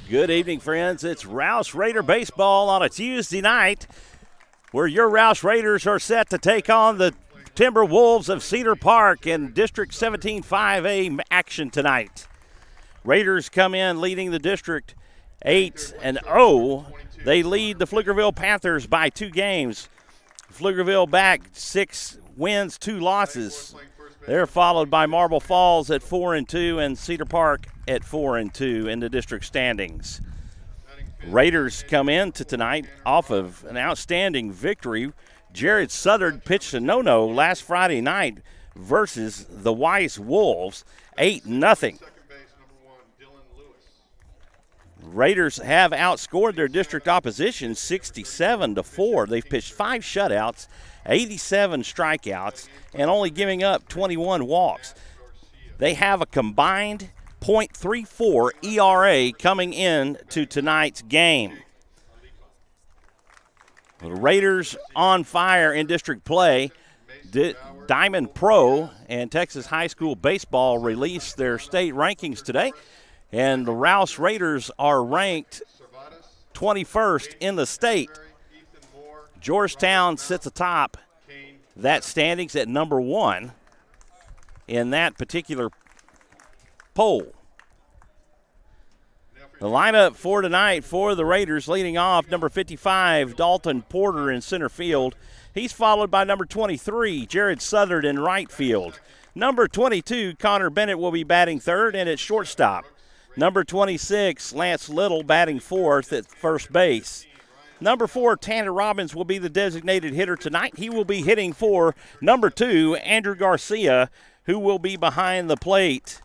Good evening, friends. It's Rouse Raider baseball on a Tuesday night where your Rouse Raiders are set to take on the Timberwolves of Cedar Park in District 17 5A action tonight. Raiders come in leading the district 8-0. They lead the Pflugerville Panthers by 2 games. Pflugerville back 6 wins, 2 losses. They're followed by Marble Falls at 4-2 and Cedar Park at 4-2 in the district standings. Raiders come into tonight off of an outstanding victory. Jared Southard pitched a no-no last Friday night versus the Weiss Wolves, 8-0. Raiders have outscored their district opposition 67-4. They've pitched 5 shutouts, 87 strikeouts, and only giving up 21 walks. They have a combined .34 ERA coming in to tonight's game. The Raiders on fire in district play. Diamond Pro and Texas High School Baseball released their state rankings today, and the Rouse Raiders are ranked 21st in the state. Georgetown sits atop that standings at number 1 in that particular poll. The lineup for tonight for the Raiders, leading off number 55, Dalton Porter in center field. He's followed by number 23, Jared Southard in right field. Number 22, Connor Bennett will be batting third and at shortstop. Number 26, Lance Little batting fourth at first base. Number 4, Tanner Robbins will be the designated hitter tonight. He will be hitting for number 2, Andrew Garcia, who will be behind the plate.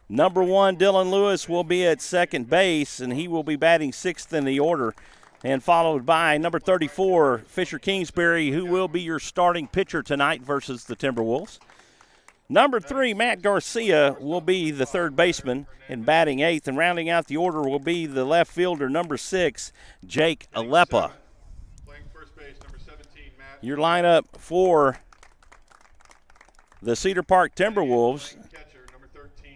Number 1, Dylan Lewis will be at second base, and he will be batting 6th in the order. And followed by number 34, Fisher Kingsbury, who will be your starting pitcher tonight versus the Timberwolves. Number 3, Matt Garcia, will be the third baseman and batting 8th. And rounding out the order will be the left fielder, number 6, Jake Alepa. Your lineup for the Cedar Park Timberwolves.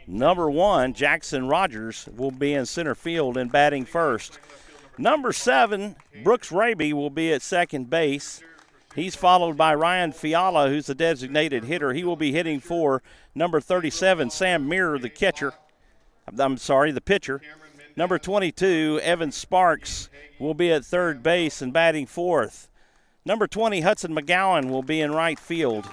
Number 1, Jackson Rogers, will be in center field and batting first. Number 7, Brooks Raby, will be at second base. He's followed by Ryan Fiala, who's the designated hitter. He will be hitting for number 37, Sam Mirror, the pitcher. Number 22, Evan Sparks, will be at third base and batting fourth. Number 20, Hudson McGowan, will be in right field.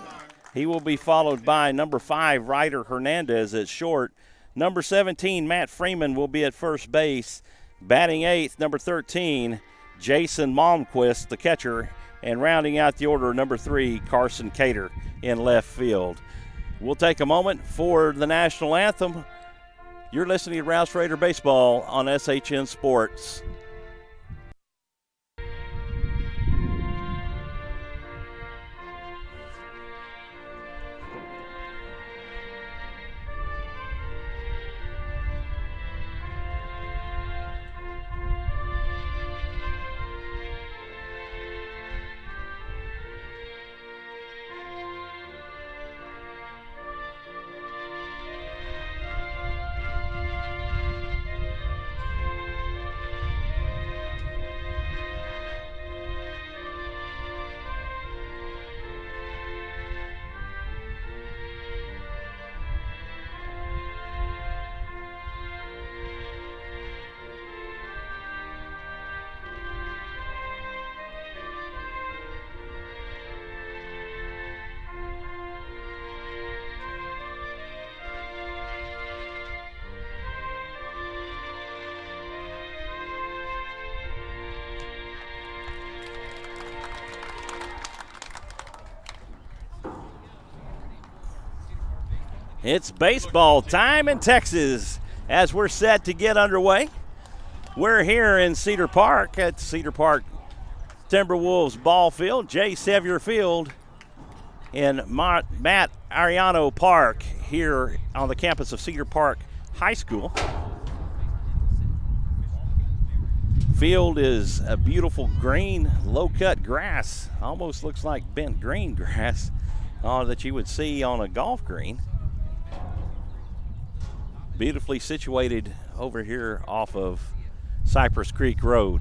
He will be followed by number 5, Ryder Hernandez at short. Number 17, Matt Freeman, will be at first base. Batting 8th, number 13, Jason Malmquist, the catcher. And rounding out the order, number 3, Carson Cater in left field. We'll take a moment for the national anthem. You're listening to Rouse Raider Baseball on SHN Sports. It's baseball time in Texas as we're set to get underway. We're here in Cedar Park at Cedar Park Timberwolves ball field, J. Sevier Field in Matt Ariano Park here on the campus of Cedar Park High School. Field is a beautiful green, low-cut grass. Almost looks like bent green grass that you would see on a golf green. Beautifully situated over here off of Cypress Creek Road.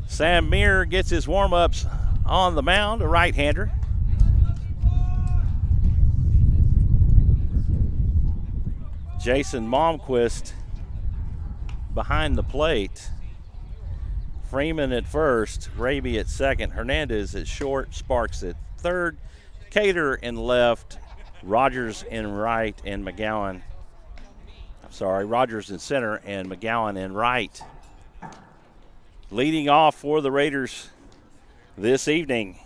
Sam Meir gets his warm-ups on the mound, a right-hander. Jason Malmquist behind the plate. Freeman at first, Raby at second, Hernandez at short, Sparks at third, Cater in left, Rogers in right, and McGowan. Rogers in center and McGowan in right. Leading off for the Raiders this evening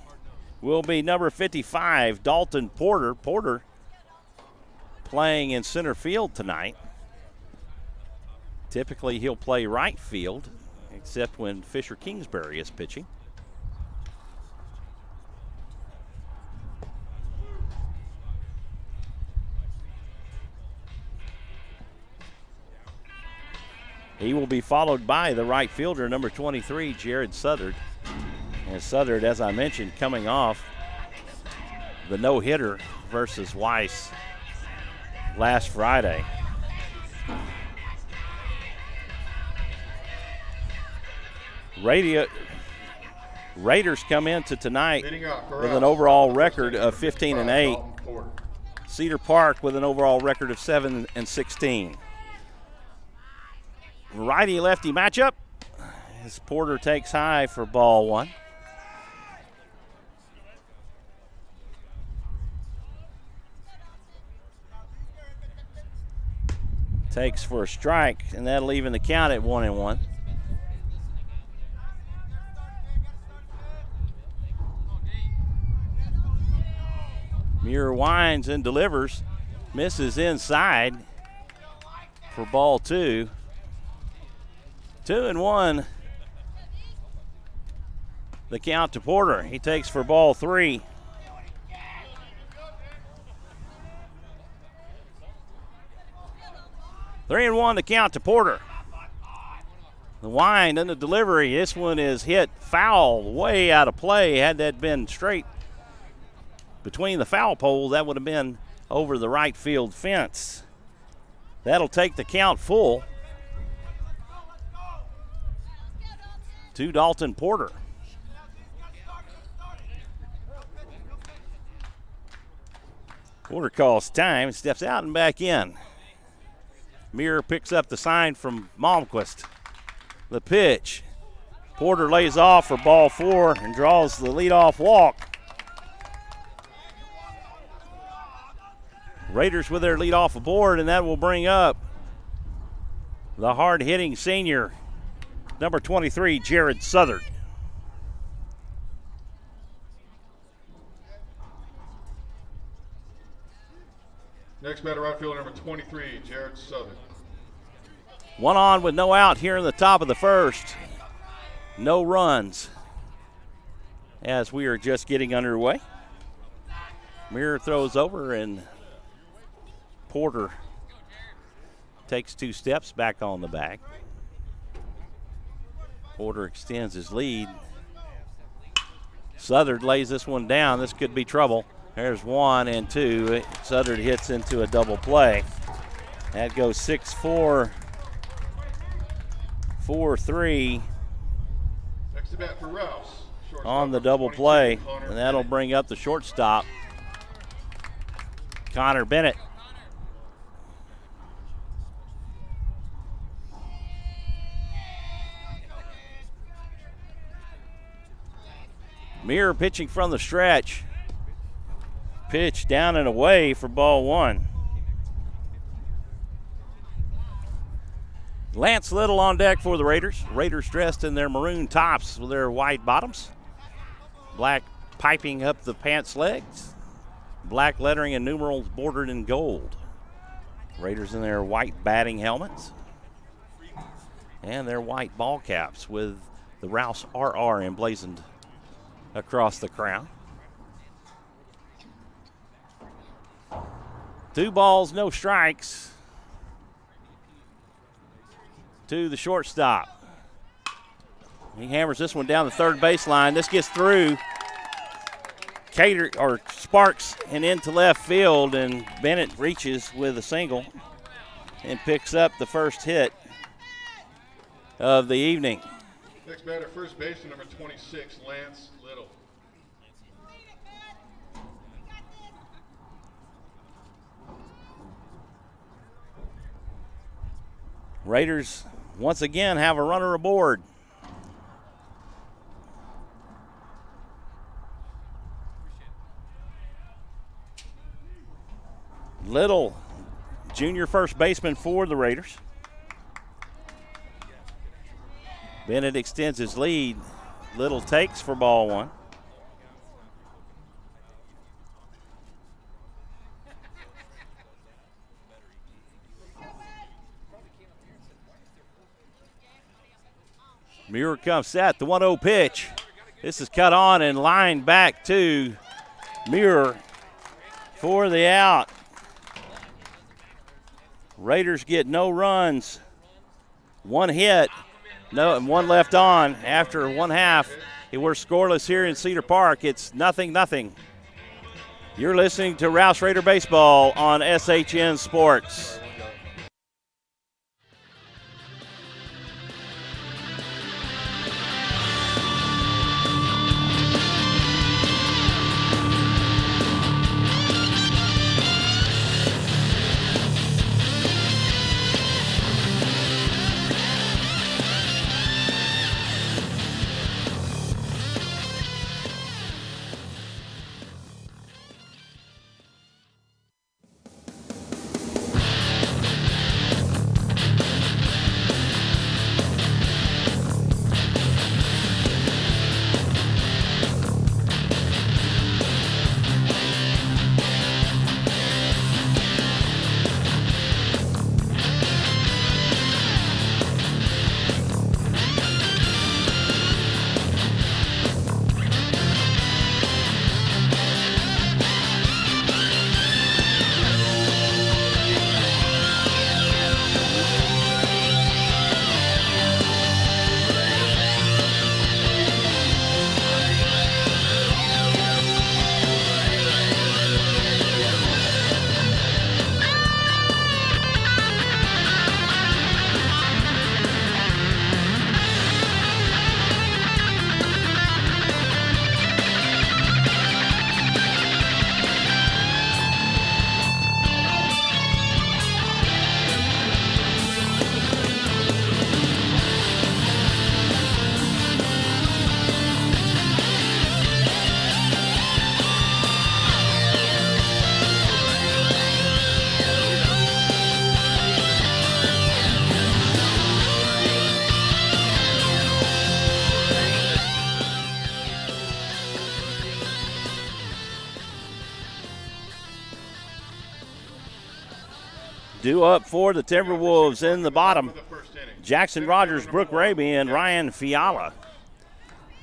will be number 55, Dalton Porter. Porter playing in center field tonight. Typically he'll play right field, except when Fisher Kingsbury is pitching. He will be followed by the right fielder, number 23, Jared Southard. And Southard, as I mentioned, coming off the no-hitter versus Weiss last Friday. Raiders come into tonight with an overall record of 15-8. Cedar Park with an overall record of 7-16. Righty-lefty matchup as Porter takes high for ball one. Takes for a strike, and that'll even the count at 1-1. Muir winds and delivers, misses inside for ball two. 2-1. The count to Porter. He takes for ball three. Three and one to count to Porter. The wind and the delivery. This one is hit foul, way out of play. Had that been straight between the foul pole, that would have been over the right field fence. That'll take the count full to Dalton Porter. Porter calls time and steps out and back in. Muir picks up the sign from Malmquist. The pitch. Porter lays off for ball four and draws the leadoff walk. Raiders with their leadoff aboard, and that will bring up the hard-hitting senior, number 23, Jared Southard. Next batter, right fielder, number 23, Jared Southard. One on with no out here in the top of the first. No runs as we are just getting underway. Muir throws over and Porter takes two steps back on the bag. Porter extends his lead. Southard lays this one down. This could be trouble. There's 1 and 2. Southard hits into a double play. That goes 6-4, 4-3 Next to bat for Rouse. on the double play, and that'll bring up the shortstop, Connor Bennett. Muir pitching from the stretch. Pitch down and away for ball one. Lance Little on deck for the Raiders. Raiders dressed in their maroon tops with their white bottoms. Black piping up the pants legs. Black lettering and numerals bordered in gold. Raiders in their white batting helmets. And their white ball caps with the Rouse RR emblazoned across the crown. 2 balls, no strikes to the shortstop. He hammers this one down the third baseline. This gets through Cater or Sparks and into left field, and Bennett reaches with a single. and picks up the first hit of the evening. Next batter, first baseman, number 26, Lance Little. Raiders once again have a runner aboard. Little, junior first baseman for the Raiders. Bennett extends his lead. Little takes for ball one. Muir comes set, the 1-0 pitch. This is cut on and lined back to Muir for the out. Raiders get no runs, one hit, no, and one left on after one half. We're scoreless here in Cedar Park. It's 0-0. You're listening to Rouse Raider Baseball on SHN Sports. Due up for the Timberwolves in the bottom, Jackson Rogers, Brooke Raby, and Ryan Fiala.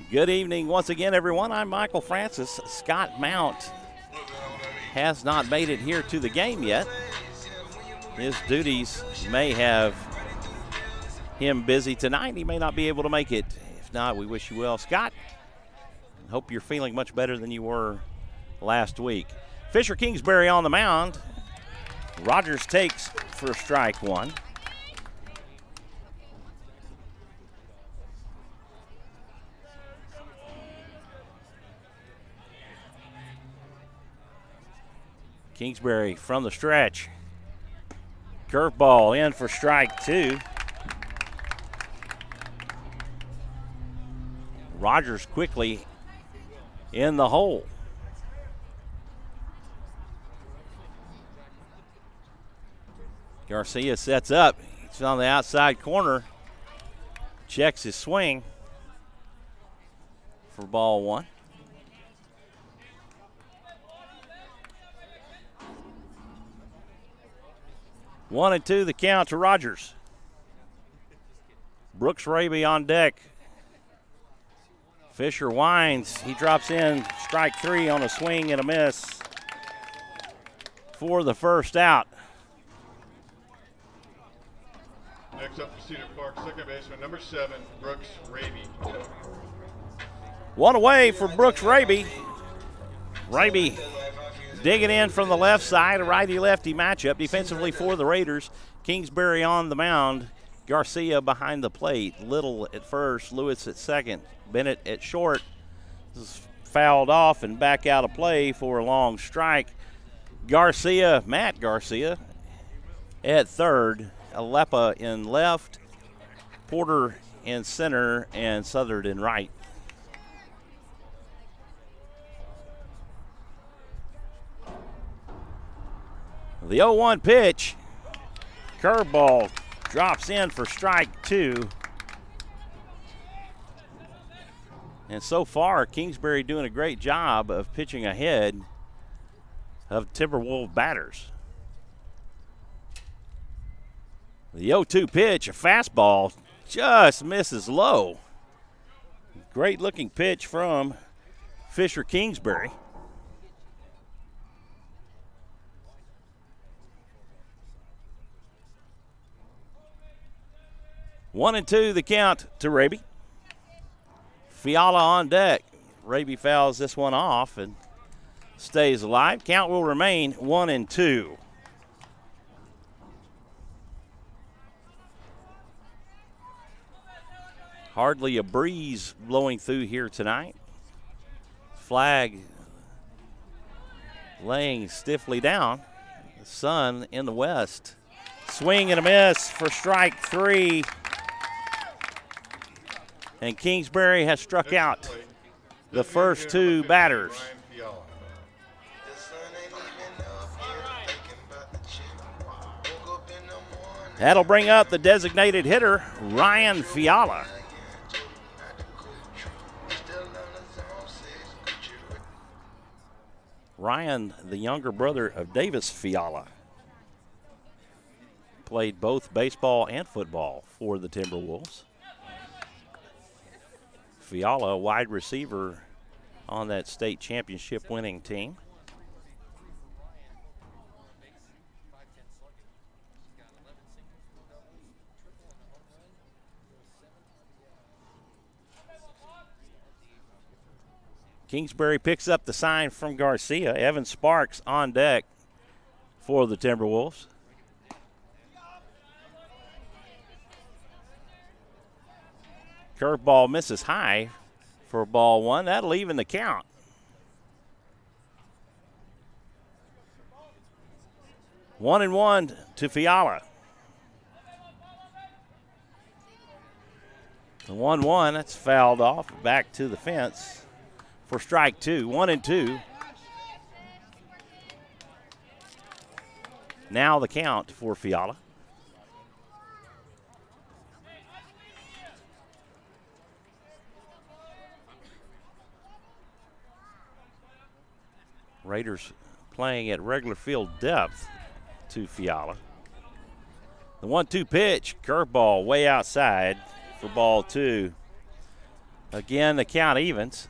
Good evening once again, everyone. I'm Michael Francis. Scott Mount has not made it here to the game yet. His duties may have him busy tonight. He may not be able to make it. If not, we wish you well, Scott. Hope you're feeling much better than you were last week. Fisher Kingsbury on the mound. Rogers takes for strike one. Kingsbury from the stretch. Curveball in for strike two. Rogers quickly in the hole. Garcia sets up. He's on the outside corner. Checks his swing for ball one. One and two, the count to Rogers. Brooks Raby on deck. Fisher winds. He drops in strike three on a swing and a miss for the first out. Next up for Cedar Park, second baseman, number 7, Brooks Raby. One away for Brooks Raby. Raby Digging in from the left side, a righty-lefty matchup defensively for the Raiders. Kingsbury on the mound. Garcia behind the plate. Little at first, Lewis at second. Bennett at short. This is fouled off and back out of play for a long strike. Matt Garcia at third. Alepa in left. Porter in center and Southard in right. The 0-1 pitch. Curveball drops in for strike two. And so far, Kingsbury doing a great job of pitching ahead of Timberwolves batters. The 0-2 pitch, a fastball, just misses low. Great looking pitch from Fisher Kingsbury. 1-2 the count to Raby. Fiala on deck. Raby fouls this one off and stays alive. Count will remain 1-2. Hardly a breeze blowing through here tonight. Flag laying stiffly down. The sun in the west. Swing and a miss for strike three. And Kingsbury has struck out the first two batters. That'll bring up the designated hitter, Ryan Fiala. Ryan, the younger brother of Davis Fiala, played both baseball and football for the Timberwolves. Fiala, a wide receiver on that state championship winning team. Kingsbury picks up the sign from Garcia. Evan Sparks on deck for the Timberwolves. Curveball misses high for ball one. That'll even the count. 1-1 to Fiala. The 1-1, that's fouled off. Back to the fence for strike two. 1-2. Now the count for Fiala. Raiders playing at regular field depth to Fiala. The 1-2 pitch, curveball way outside for ball two. Again, the count evens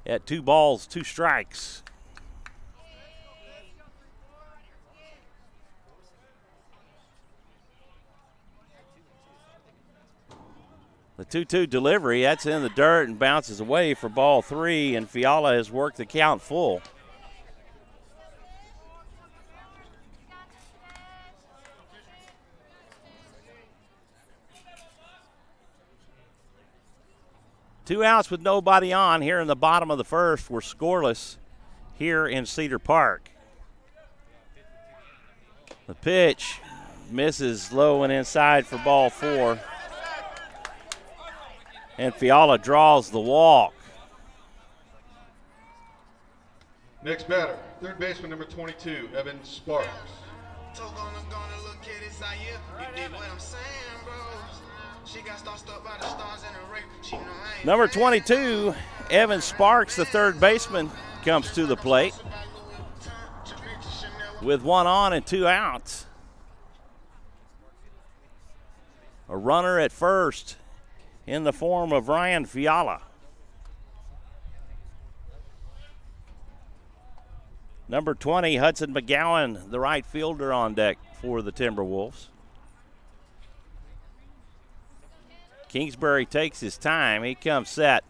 at 2 balls, 2 strikes. The 2-2 delivery, that's in the dirt and bounces away for ball three, and Fiala has worked the count full. Two outs with nobody on here in the bottom of the first. We're scoreless here in Cedar Park. The pitch misses low and inside for ball four. And Fiala draws the walk. Next batter, third baseman number 22, Evan Sparks. Number 22, Evan Sparks, the third baseman, comes to the plate with 1 on and 2 outs. A runner at first in the form of Ryan Fiala. Number 20, Hudson McGowan, the right fielder, on deck for the Timberwolves. Kingsbury takes his time. He comes set.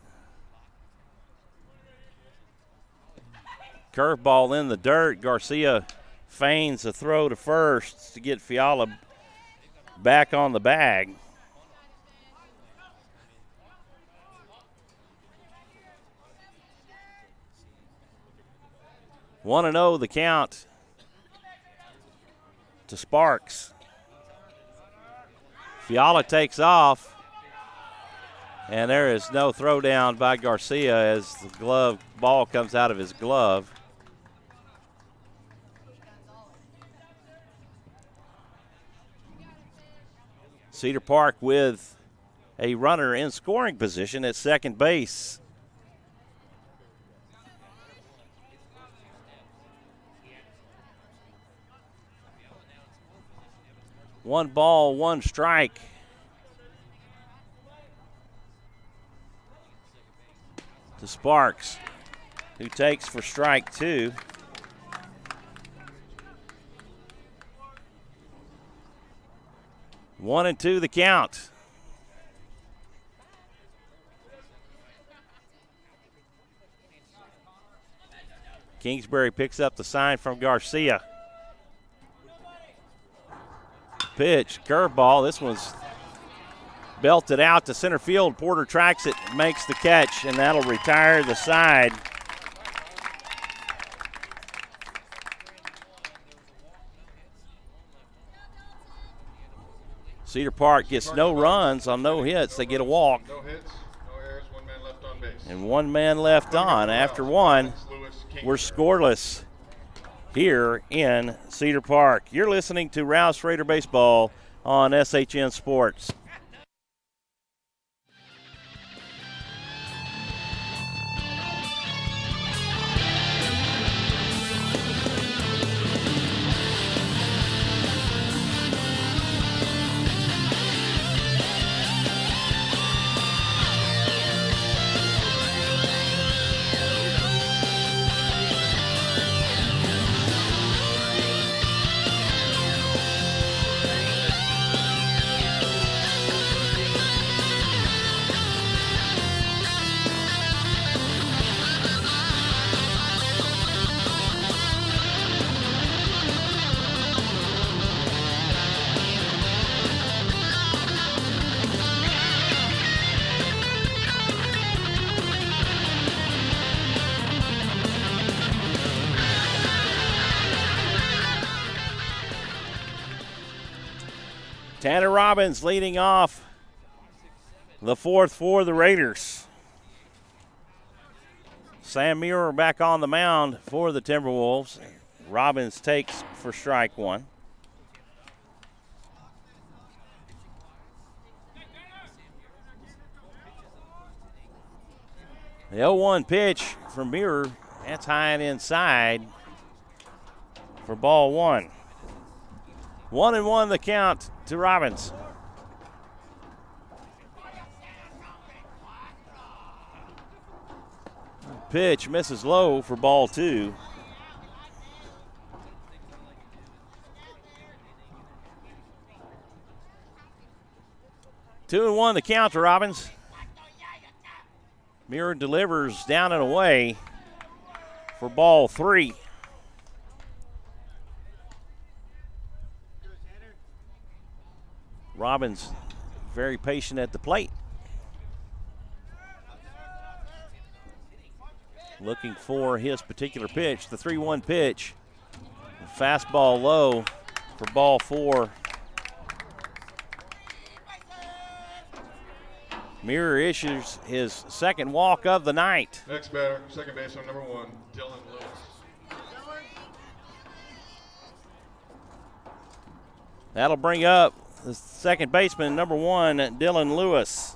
Curveball in the dirt. Garcia feigns a throw to first to get Fiala back on the bag. One and 0 the count to Sparks. Fiala takes off, and there is no throwdown by Garcia as the ball comes out of his glove. Cedar Park with a runner in scoring position at second base. One ball, one strike. To Sparks, who takes for strike two. One and two the count. Kingsbury picks up the sign from Garcia. Pitch, curveball. This one's belted out to center field. Porter tracks it, makes the catch, and that'll retire the side. Cedar Park gets no runs on no hits. They get a walk. No hits, no errors, 1 man left on base. And 1 man left on. After one, we're scoreless here in Cedar Park. You're listening to Rouse Raider Baseball on SHN Sports. Tanner Robbins leading off the fourth for the Raiders. Sam Muir back on the mound for the Timberwolves. Robbins takes for strike one. The 0-1 pitch from Muir. That's high and inside for ball one. 1-1 the count to Robbins. Pitch misses low for ball two. Two and one the count to Robbins. Muir delivers down and away for ball three. Robbins very patient at the plate. Looking for his particular pitch, the 3-1 pitch. Fastball low for ball four. Muir issues his second walk of the night. Next batter, second baseman, number 1, Dylan Lewis. That'll bring up the second baseman, number 1, Dylan Lewis.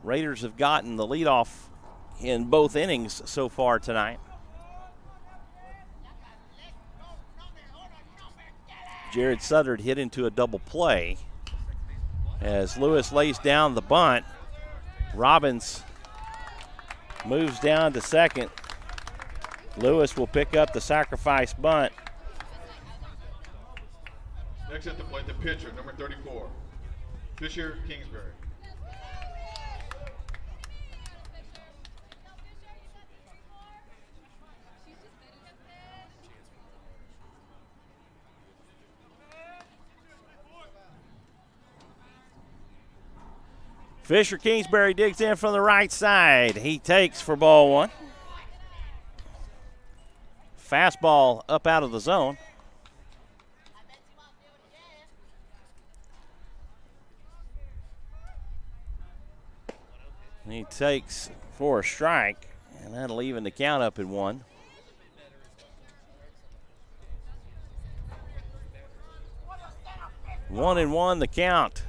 Raiders have gotten the leadoff in both innings so far tonight. Jared Sutter hit into a double play as Lewis lays down the bunt. Robbins moves down to second. Lewis will pick up the sacrifice bunt. Next at the plate, the pitcher, number 34, Fisher Kingsbury. Fisher Kingsbury digs in from the right side. He takes for ball one. Fastball up out of the zone. He takes for a strike, and that'll even the count up at 1. One and one the count.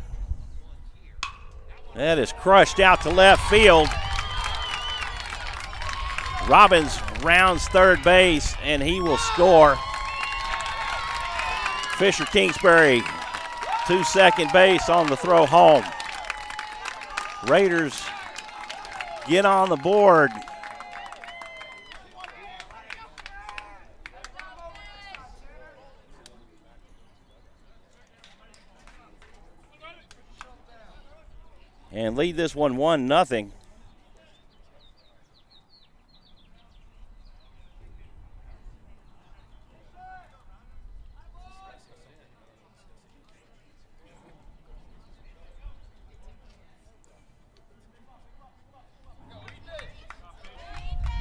That is crushed out to left field. Robbins rounds third base, and he will score. Fisher Kingsbury to second base on the throw home. Raiders get on the board. And lead this one 1-0.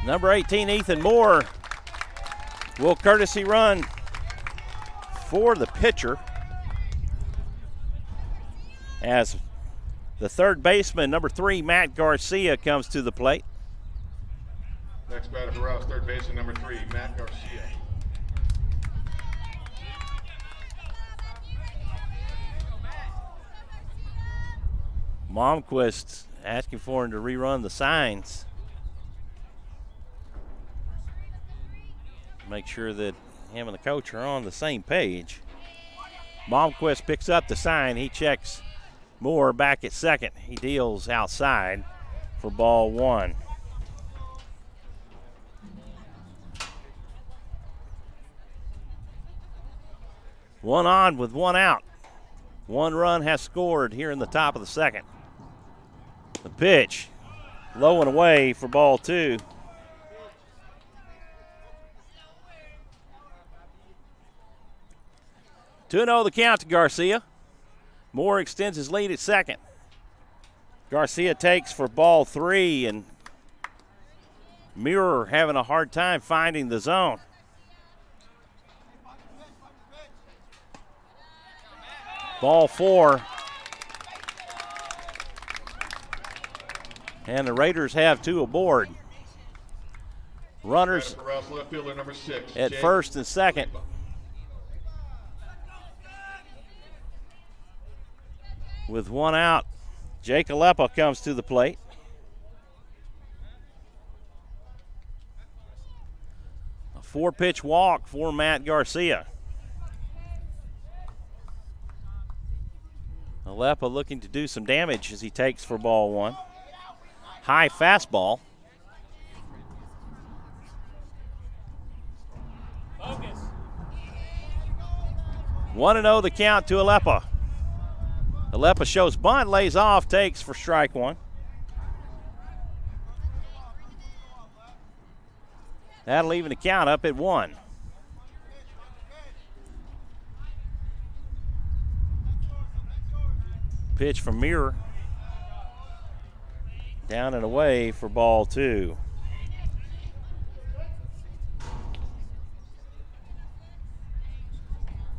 Number 18, Ethan Moore, will courtesy run for the pitcher as the third baseman, number 3, Matt Garcia, comes to the plate. Next batter for Rouse, third baseman, number 3, Matt Garcia. Momquist asking for him to rerun the signs. Make sure that him and the coach are on the same page. Momquist picks up the sign. He checks Moore back at second. He deals outside for ball 1. One on with one out. One run has scored here in the top of the second. The pitch, low and away for ball 2. Two 2-0 the count to Garcia. Moore extends his lead at second. Garcia takes for ball 3, and Muir having a hard time finding the zone. Ball 4. And the Raiders have 2 aboard. Runners left fielder, number 6, at first and second. With one out, Jake Alepa comes to the plate. A 4-pitch walk for Matt Garcia. Alepa looking to do some damage as he takes for ball 1. High fastball. Focus. 1-0 the count to Alepa. Alepa shows bunt, lays off, takes for strike 1. That'll even the count up at 1. Pitch from Muir. Down and away for ball 2.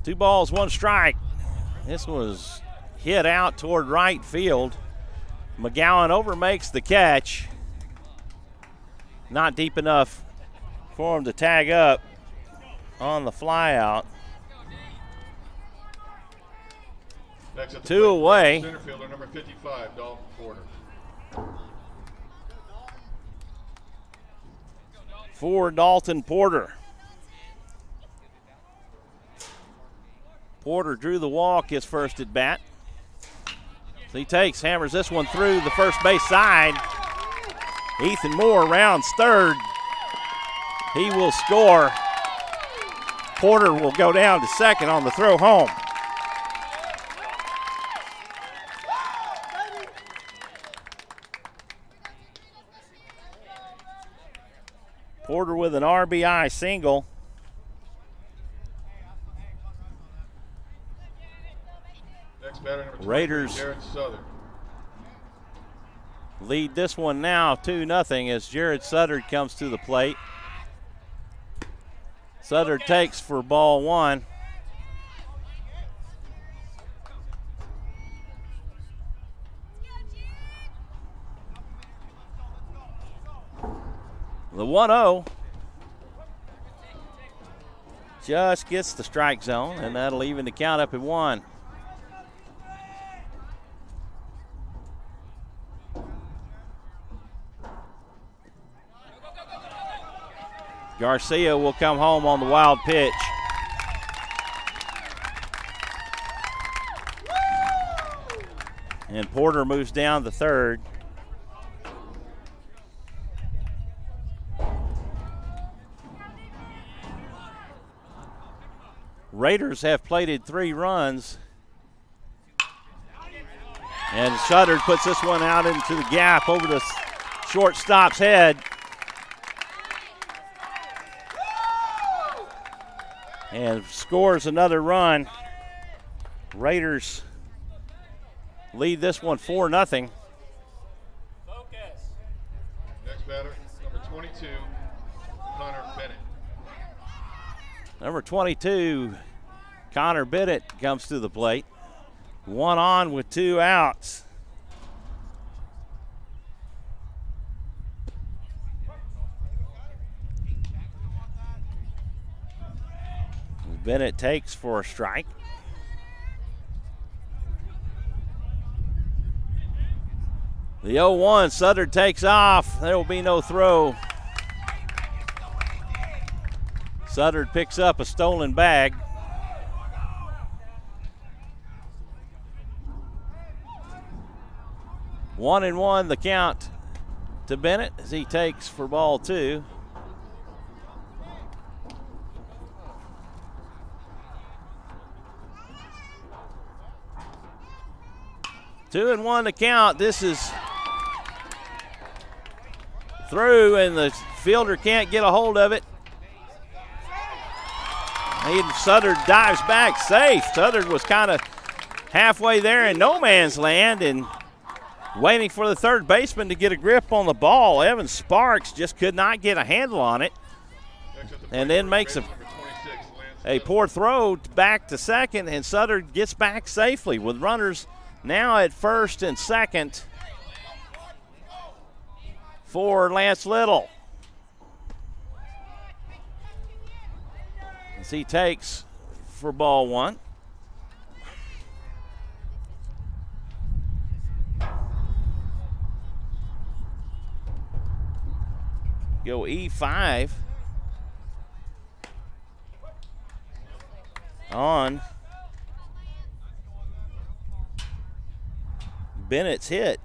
Two balls, one strike. This was hit out toward right field. McGowan overmakes the catch. Not deep enough for him to tag up on the fly out. Two away. Center fielder number 55, Dalton Porter. For Dalton Porter. Porter drew the walk his first at bat. So he hammers this one through the first base side. Ethan Moore rounds third. He will score. Porter will go down to second on the throw home. Porter with an RBI single. Next batter, number 20, Raiders Jared Southern. lead this one now 2-0 as Jared Sutter comes to the plate. Sutter takes for ball one. The 1-0 just gets the strike zone, and that'll even the count up at 1. Garcia will come home on the wild pitch. And Porter moves down to third. Raiders have plated 3 runs. And Sutter puts this one out into the gap over the shortstop's head. And scores another run. Raiders lead this one 4-0. Next batter, number 22, Connor Bennett. Number 22, Connor Bennett comes to the plate. 1 on with 2 outs. Bennett takes for a strike. The 0-1, Sutter takes off. There will be no throw. Sutter picks up a stolen bag. One and one, the count to Bennett as he takes for ball 2. Two and one to count. This is through, and the fielder can't get a hold of it. Sutter dives back safe. Sutter was kind of halfway there in no man's land and waiting for the third baseman to get a grip on the ball. Evan Sparks just could not get a handle on it, and then makes a poor throw back to second, and Sutter gets back safely with runners now at first and second for Lance Little. As he takes for ball 1. Go E5 on Bennett's hit.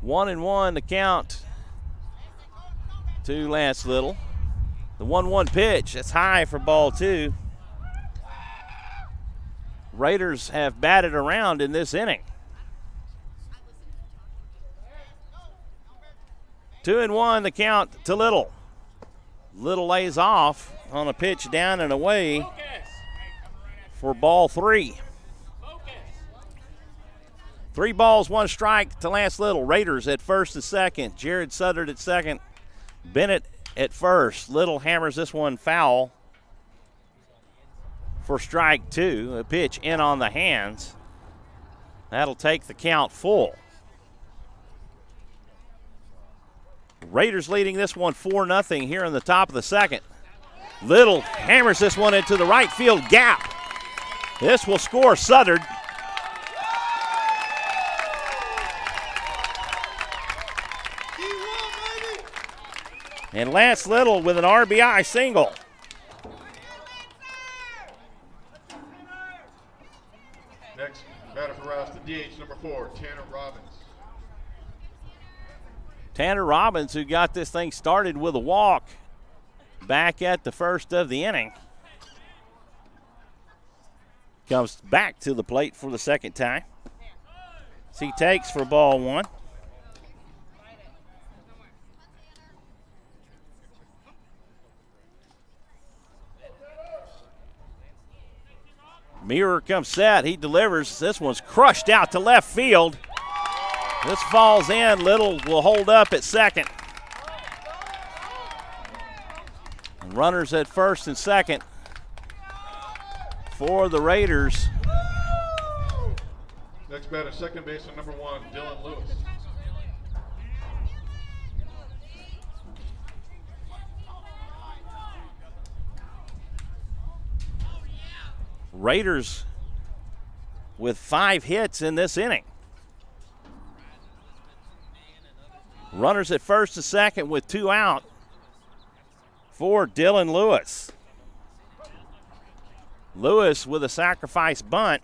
1 and 1 to count to Lance Little. The 1-1 pitch, that's high for ball 2. Raiders have batted around in this inning. 2 and 1 the count to Little. Little lays off on a pitch down and away for ball 3. 3 balls, 1 strike to Lance Little. Raiders at first and second. Jared Sutter at second. Bennett at first. Little hammers this one foul for strike 2. A pitch in on the hands. That'll take the count full. Raiders leading this one 4-0 here in the top of the second. Little hammers this one into the right field gap. This will score Sutter. And Lance Little with an RBI single. Next batter for Rouse, the DH, number 4, Tanner Robbins. Tanner Robbins, who got this thing started with a walk back at the first of the inning, comes back to the plate for the second time. So he takes for ball 1. Mirror comes set. He delivers. This one's crushed out to left field. This falls in. Little will hold up at second. And runners at first and second for the Raiders. Next batter, second baseman, number 1, Dylan Lewis. Raiders with 5 hits in this inning. Runners at first and second with 2 out for Dylan Lewis. Lewis with a sacrifice bunt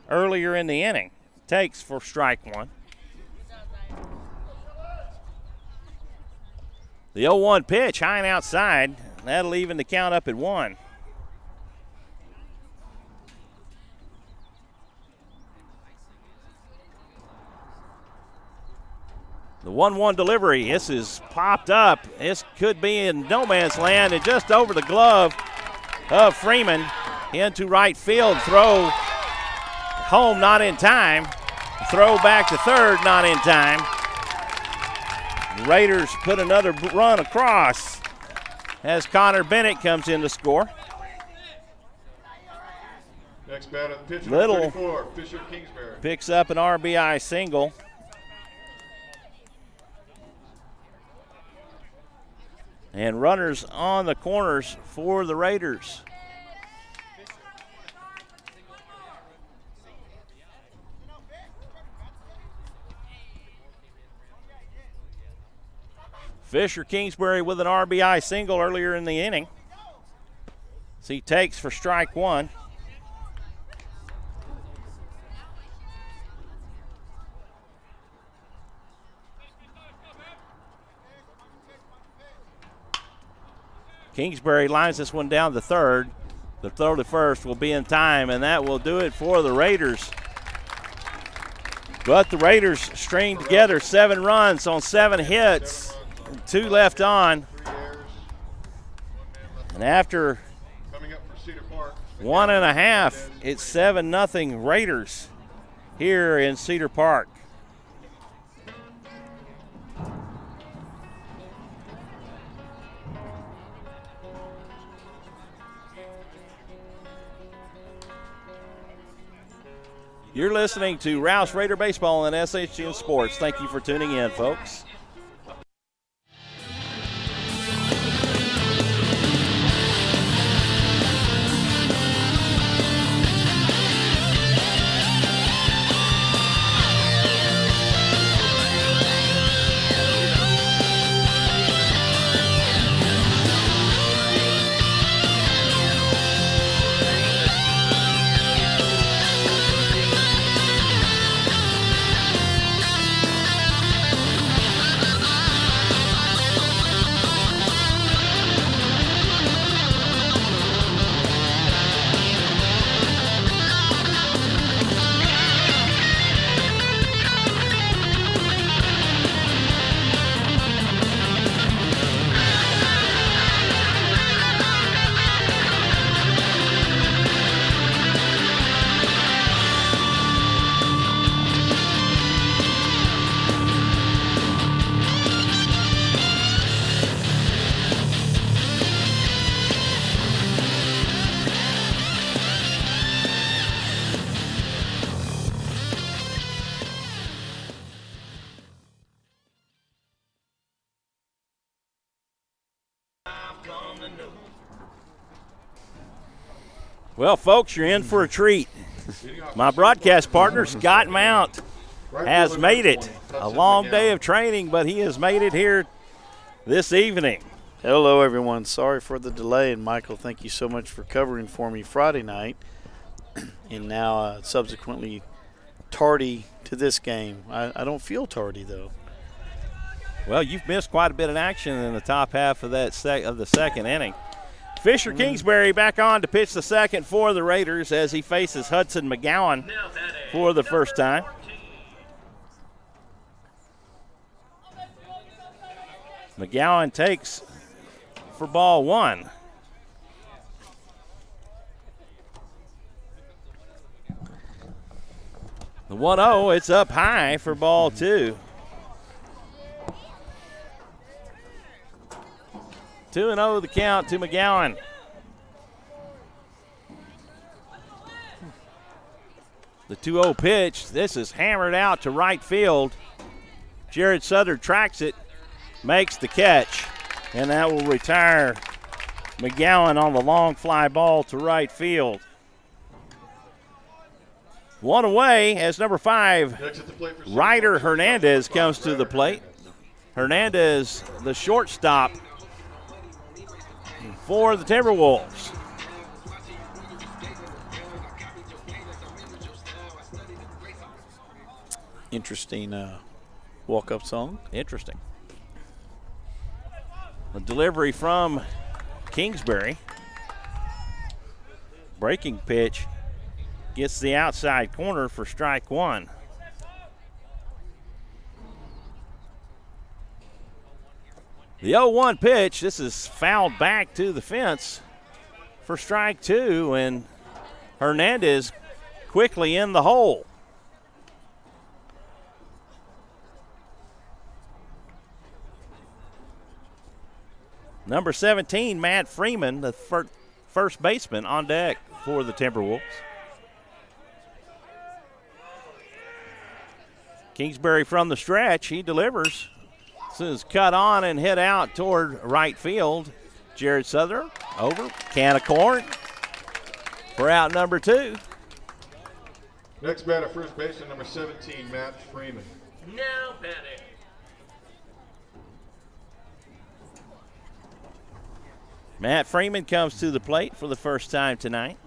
earlier in the inning. Takes for strike 1. The 0-1 pitch, high and outside. That'll even the count up at 1. The 1-1 delivery. This is popped up. This could be in no man's land and just over the glove of Freeman into right field. Throw home, not in time. Throw back to third, not in time. The Raiders put another run across as Connor Bennett comes in to score. Next batter, the pitcher, Little 34, Fisher Kingsbury. Picks up an RBI single. And runners on the corners for the Raiders. Fisher Kingsbury with an RBI single earlier in the inning. So he takes for strike 1. Kingsbury lines this one down to third. The throw to first will be in time, and that will do it for the Raiders. But the Raiders string together 7 runs on 7 hits, 2 left on. And after 1.5, it's 7-0 Raiders here in Cedar Park. You're listening to Rouse Raider Baseball and SHN Sports. Thank you for tuning in, folks. Well, folks, you're in for a treat. My broadcast partner, Scott Mount, has made it. A long day of training, but he has made it here this evening. Hello, everyone. Sorry for the delay, and Michael, thank you so much for covering for me Friday night, and now subsequently tardy to this game. I don't feel tardy, though. Well, you've missed quite a bit of action in the top half of that of the second inning. Fisher Kingsbury back on to pitch the second for the Raiders as he faces Hudson McGowan for the first time. McGowan takes for ball 1. The 1-0, it's up high for ball 2. 2-0 the count to McGowan. The 2-0 pitch. This is hammered out to right field. Jared Sutter tracks it, makes the catch, and that will retire McGowan on the long fly ball to right field. One away as number 5, Ryder Hernandez, comes to the plate. Hernandez, the shortstop for the Timberwolves. Interesting walk-up song. Interesting. A delivery from Kingsbury. Breaking pitch. Gets the outside corner for strike 1. The 0-1 pitch. This is fouled back to the fence for strike 2, and Hernandez quickly in the hole. Number 17, Matt Freeman, the first baseman, on deck for the Timberwolves. Kingsbury from the stretch, he delivers. This is cut on and hit out toward right field. Jared Sutter over, can of corn for out number 2. Next batter, first baseman, number 17, Matt Freeman. Now batting. Matt Freeman comes to the plate for the first time tonight.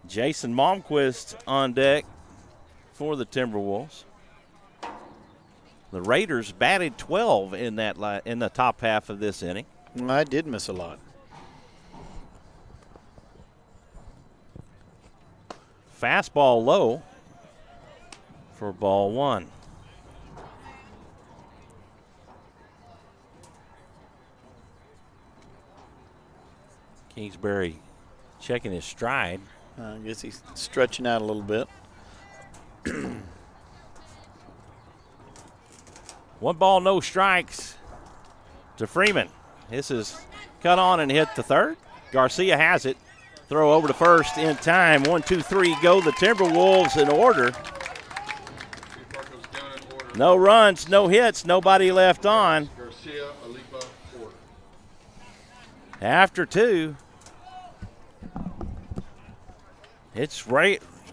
Jason Malmquist on deck for the Timberwolves. The Raiders batted 12 in the top half of this inning. I did miss a lot. Fastball low for ball 1. Kingsbury checking his stride. I guess he's stretching out a little bit. 1 ball, no strikes to Freeman. This is cut on and hit to third. Garcia has it. Throw over to first in time. 1, 2, 3, go the Timberwolves in order. No runs, no hits, nobody left on. Garcia, Alipa, Ford. After 2, it's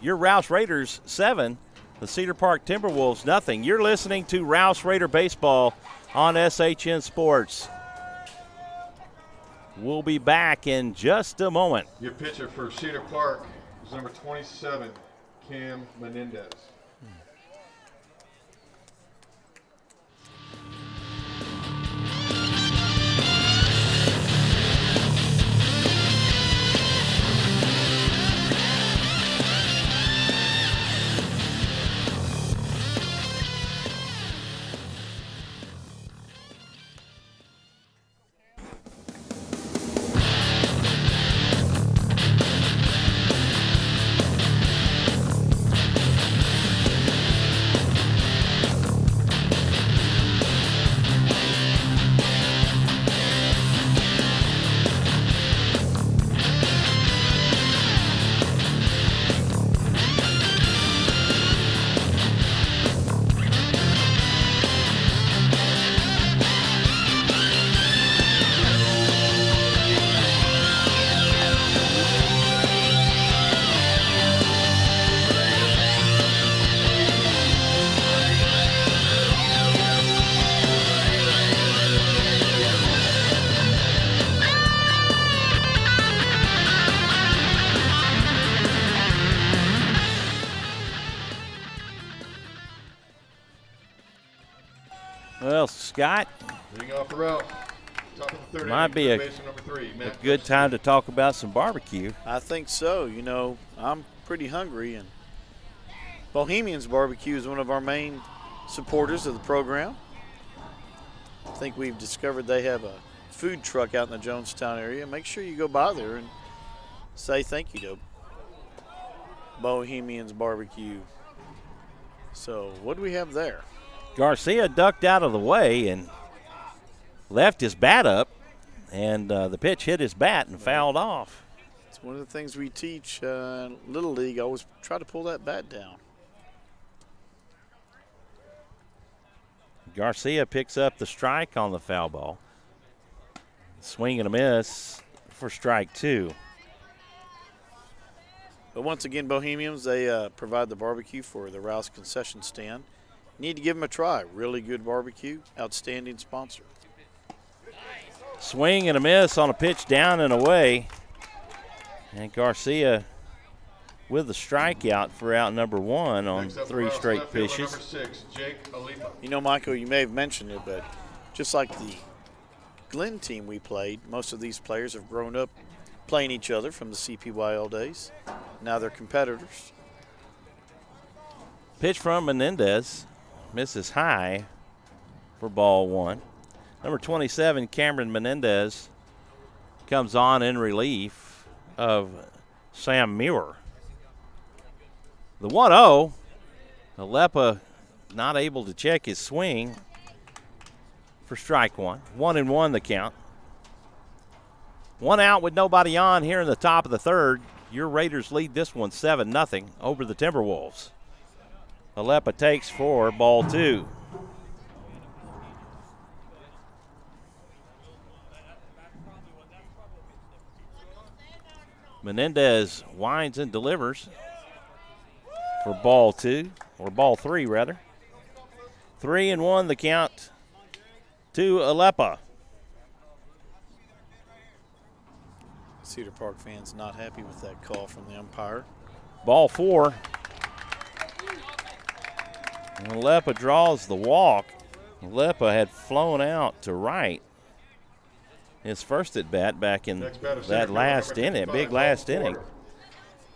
your Rouse Raiders 7, the Cedar Park Timberwolves nothing. You're listening to Rouse Raider Baseball on SHN Sports. We'll be back in just a moment. Your pitcher for Cedar Park is number 27, Cam Menendez. Well, Scott, Leading off the route, top of the third might be a baseman number 3, a Matt good time to talk about some barbecue. I think so. You know, I'm pretty hungry, and Bohemians Barbecue is one of our main supporters of the program. I think we've discovered they have a food truck out in the Jonestown area. Make sure you go by there and say thank you to Bohemians Barbecue. So what do we have there? Garcia ducked out of the way and left his bat up, and the pitch hit his bat and fouled off. It's one of the things we teach Little League. Always try to pull that bat down. Garcia picks up the strike on the foul ball. Swing and a miss for strike 2. But once again, Bohemians, they provide the barbecue for the Rouse concession stand. Need to give them a try. Really good barbecue. Outstanding sponsor. Swing and a miss on a pitch down and away. And Garcia with the strikeout for out number 1 on 3 straight pitches. Number 6, Jake Alipa. You know, Michael, you may have mentioned it, but just like the Glenn team we played, most of these players have grown up playing each other from the CPYL days. Now they're competitors. Pitch from Menendez. Misses high for ball 1. Number 27, Cameron Menendez, comes on in relief of Sam Muir. The 1-0, Alepa not able to check his swing for strike 1. 1-1 the count. 1 out with nobody on here in the top of the 3rd. Your Raiders lead this one 7-0 over the Timberwolves. Alepa takes for ball 2. Menendez winds and delivers for ball 2, or ball 3 rather. 3-1 the count to Alepa. Cedar Park fans not happy with that call from the umpire. Ball 4. And Alepa draws the walk. Alepa had flown out to right his first at bat back in that last inning, big last inning.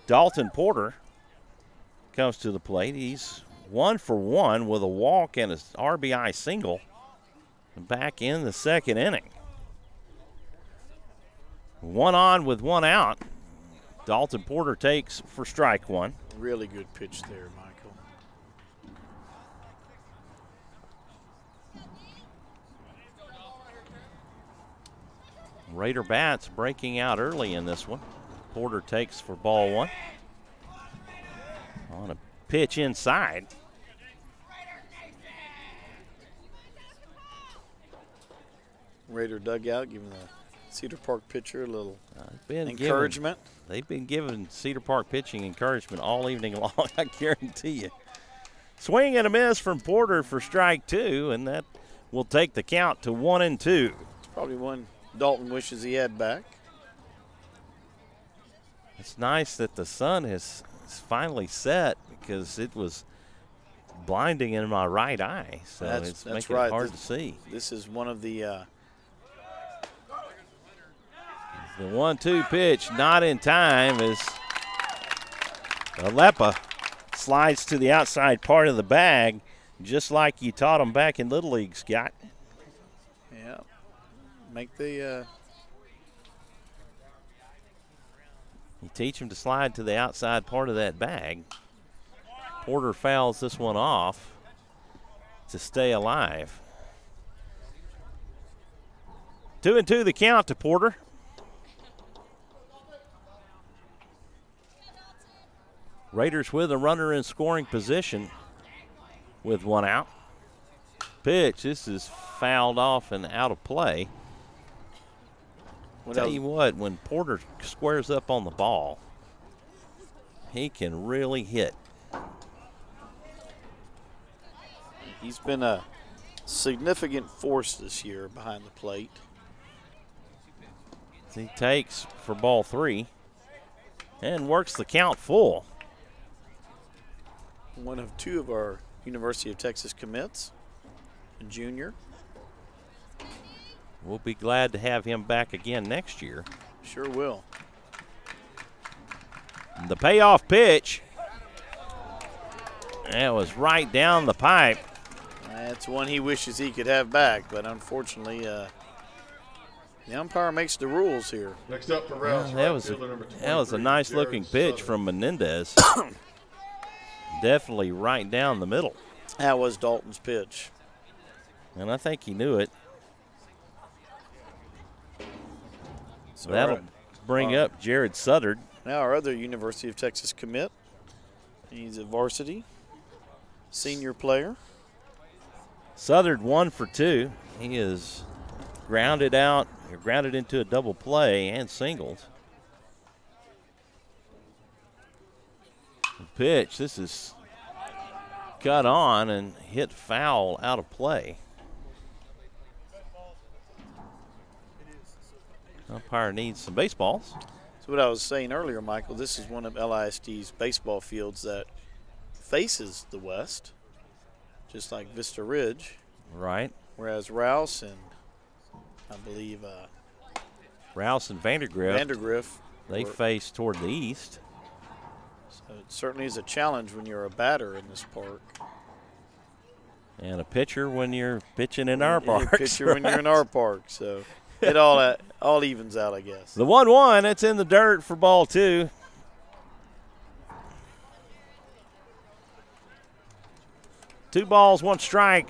Dalton Porter comes to the plate. He's 1 for 1 with a walk and an RBI single back in the 2nd inning. 1 on with 1 out. Dalton Porter takes for strike 1. Really good pitch there, Michael. Raider bats breaking out early in this one. Porter takes for ball 1. On a pitch inside. Raider dugout giving the Cedar Park pitcher a little encouragement. They've been giving Cedar Park pitching encouragement all evening long, I guarantee you. Swing and a miss from Porter for strike 2, and that will take the count to 1-2. It's probably one Dalton wishes he had back. It's nice that the sun has finally set because it was blinding in my right eye. So it's making it hard to see. This is one of the 1-2 pitch, not in time, as Alepa slides to the outside part of the bag, just like you taught him back in Little League, Scott. Yeah. Make the you teach him to slide to the outside part of that bag. Porter fouls this one off to stay alive. 2-2 the count to Porter. Raiders with a runner in scoring position with 1 out. Pitch, this is fouled off and out of play. Tell you what, when Porter squares up on the ball, he can really hit. He's been a significant force this year behind the plate. He takes for ball 3 and works the count full. One of 2 of our University of Texas commits, a junior. We'll be glad to have him back again next year. Sure will. The payoff pitch. That was right down the pipe. That's one he wishes he could have back, but unfortunately The umpire makes the rules here. Next up for Rouse, that was a nice looking pitch from Menendez. Definitely right down the middle. That was Dalton's pitch. And I think he knew it. So that'll bring up Jared Suddard. Now our other University of Texas commit. He's a varsity senior player. Suddard 1 for 2. He is grounded out, or grounded into a double play and singles. The pitch, this is cut on and hit foul out of play. Umpire needs some baseballs. So what I was saying earlier, Michael, this is one of LISD's baseball fields that faces the west, just like Vista Ridge. Right. Whereas Rouse and I believe Rouse and Vandergrift, they face toward the east. So it certainly is a challenge when you're a batter in this park. And a pitcher when you're pitching in our park. Pitcher when you're in our park. So it all evens out, I guess. The 1-1, it's in the dirt for ball 2. Two balls, one strike.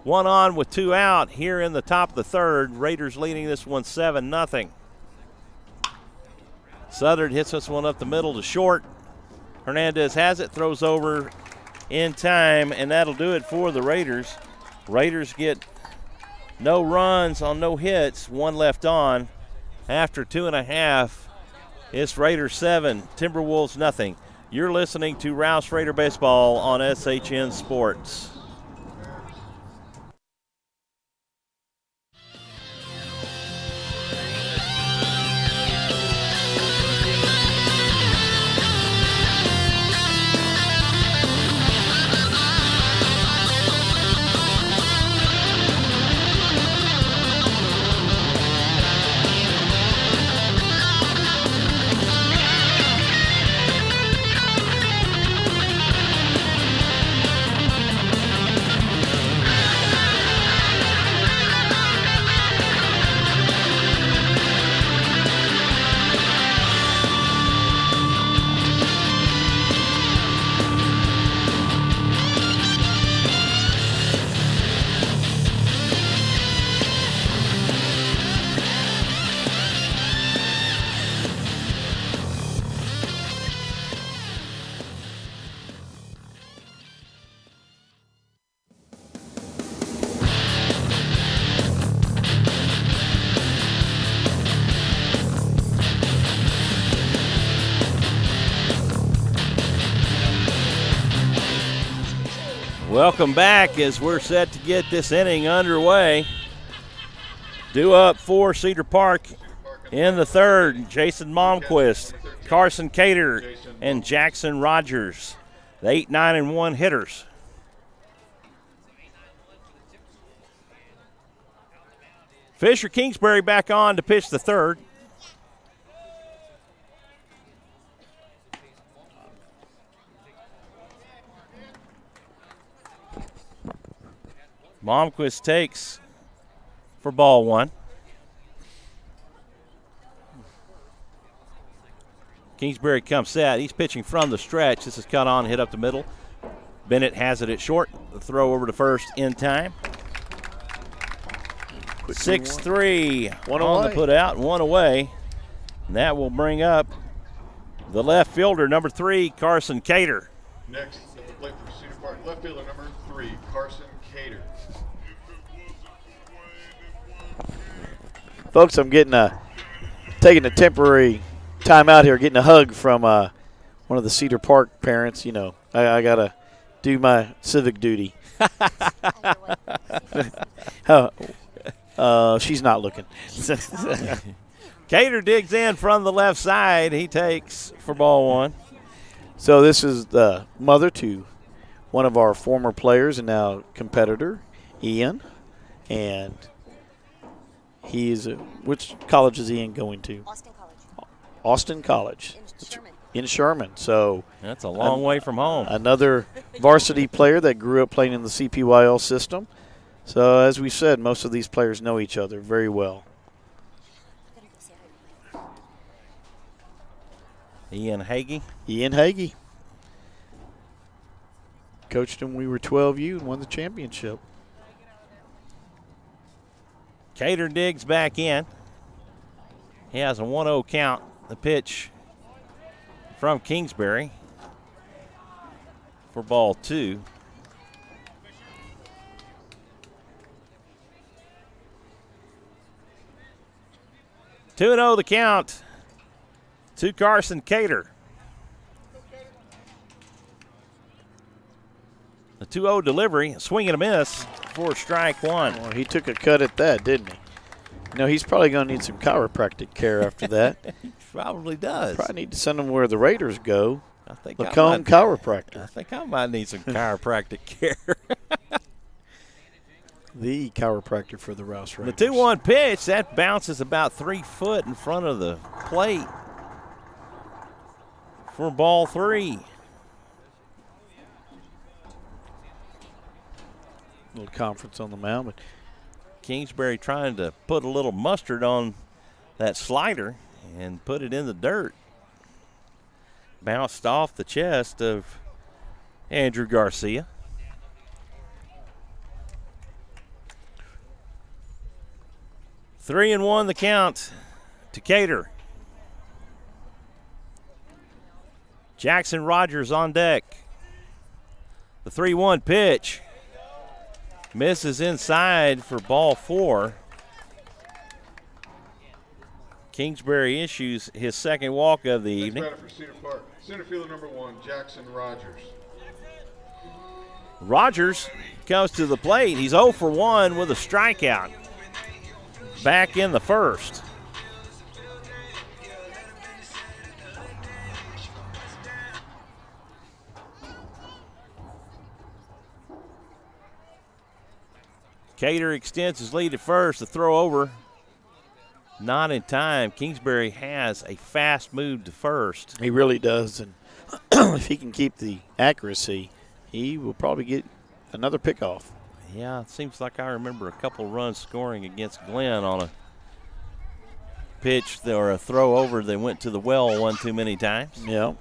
One on with 2 out here in the top of the third. Raiders leading this one 7-0. Suddard hits this one up the middle to short. Hernandez has it, throws over in time, and that'll do it for the Raiders. Raiders get no runs on no hits, 1 left on. After 2.5, it's Raiders 7, Timberwolves nothing. You're listening to Rouse Raider Baseball on SHN Sports. Welcome back as we're set to get this inning underway. Due up for Cedar Park in the third, Jason Malmquist, Carson Cater, and Jackson Rogers, the 8, 9, and 1 hitters. Fisher Kingsbury back on to pitch the third. Malmquist takes for ball 1. Kingsbury comes set. He's pitching from the stretch. This is cut on, hit up the middle. Bennett has it at short. The throw over to first in time. 6-3 on the put out, 1 away. And that will bring up the left fielder, number 3, Carson Cater. Next at the plate for Cedar Park, left fielder number 3, Carson Cater. Folks, I'm taking a temporary time out here, getting a hug from one of the Cedar Park parents. You know, I got to do my civic duty. She's not looking. Cater digs in from the left side. He takes for ball 1. So this is the mother to one of our former players and now competitor, Ian. And he's which college is Ian going to? Austin College. Austin College. In Sherman. So that's a long way from home. Another varsity player that grew up playing in the CPYL system. So as we said, most of these players know each other very well. Ian Hagee. Ian Hagee. Coached him when we were 12U and won the championship. Cater digs back in. He has a 1-0 count. The pitch from Kingsbury for ball 2. Two and 0 the count to Carson Cater. The 2-0 delivery, swing and a miss for strike 1. Well, he took a cut at that, didn't he? You know, he's probably going to need some chiropractic care after that. He probably does. Probably need to send him where the Raiders go. I think Lacombe Chiropractor. I think I might need some chiropractic care. The chiropractor for the Rouse Raiders. The 2-1 pitch, that bounces about 3 foot in front of the plate for ball 3. Little conference on the mound, but Kingsbury trying to put a little mustard on that slider and put it in the dirt. Bounced off the chest of Andrew Garcia. Three and 1 the count to Cater. Jackson Rogers on deck. The 3-1 pitch misses inside for ball 4. Kingsbury issues his second walk of the evening. Next batter for Cedar Park, center fielder number 1, Jackson Rogers. Rogers comes to the plate. He's 0 for 1 with a strikeout. Back in the first. Cater extends his lead at first. The throw over. Not in time. Kingsbury has a fast move to first. he really does. And if he can keep the accuracy, he will probably get another pickoff. Yeah, it seems like I remember a couple runs scoring against Glenn on a pitch or a throw over that went to the well one too many times. Yeah.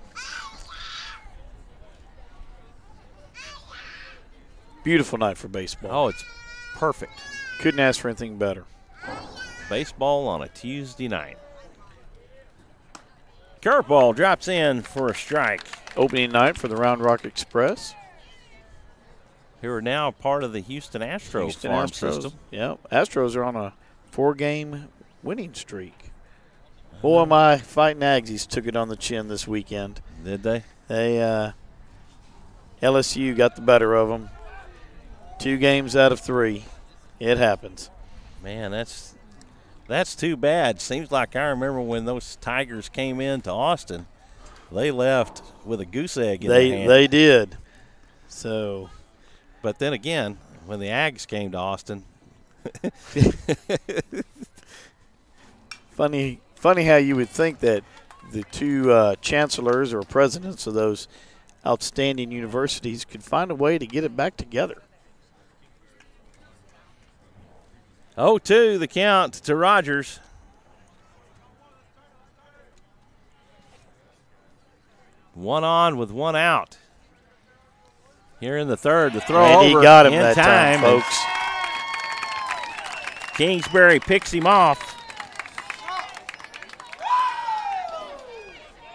Beautiful night for baseball. Oh, it's perfect. Couldn't ask for anything better. Baseball on a Tuesday night. Curveball drops in for a strike. Opening night for the Round Rock Express. Who are now part of the Houston Astros farm system. Yeah, Astros are on a 4-game winning streak. Boy, my fighting Aggies took it on the chin this weekend. Did they? They LSU got the better of them. 2 games out of 3. It happens. Man, that's too bad. Seems like I remember when those Tigers came into Austin, they left with a goose egg in their hand. They did. So, but then again, when the Ags came to Austin, funny how you would think that the 2 chancellors or presidents of those outstanding universities could find a way to get it back together. 0-2 the count to Rogers. One on with 1 out. Here in the third, the throw and over he got him in that time, folks. Kingsbury picks him off.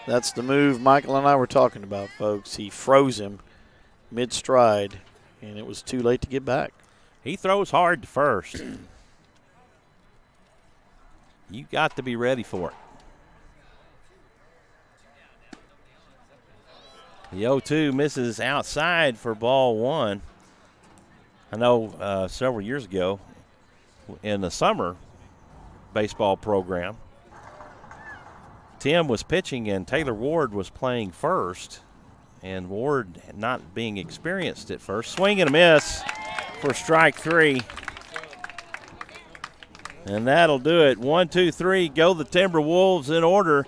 That's the move Michael and I were talking about, folks. He froze him mid-stride, and it was too late to get back. He throws hard to first. You got to be ready for it. The 0-2 misses outside for ball 1. I know several years ago in the summer baseball program, Tim was pitching and Taylor Ward was playing first, and Ward not being experienced at first. Swing and a miss for strike 3. And that'll do it. 1, 2, 3. Go the Timberwolves in order.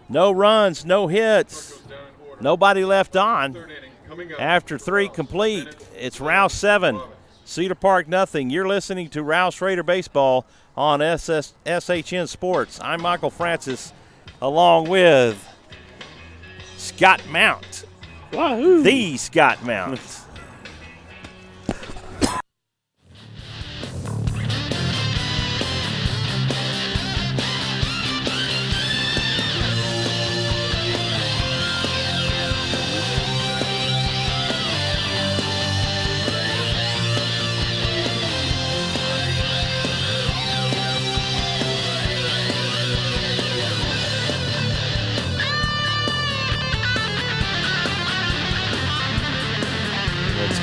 No runs, no hits. Nobody left on. After 3 complete, it's Rouse 7, Cedar Park nothing. You're listening to Rouse Raider Baseball on SHN Sports. I'm Michael Francis, along with Scott Mount. Wahoo! The Scott Mount.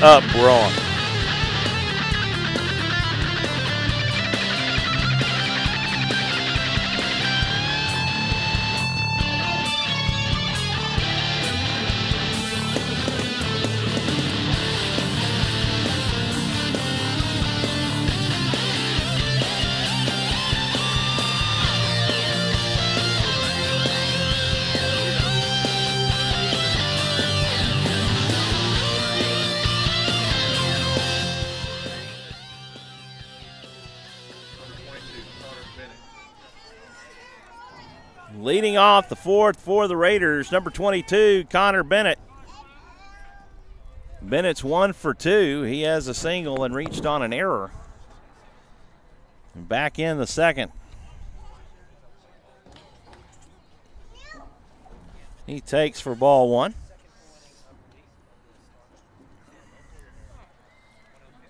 Up, we're on. Leading off the fourth for the Raiders, number 22, Connor Bennett. Bennett's 1 for 2. He has a single and reached on an error. Back in the second. He takes for ball 1.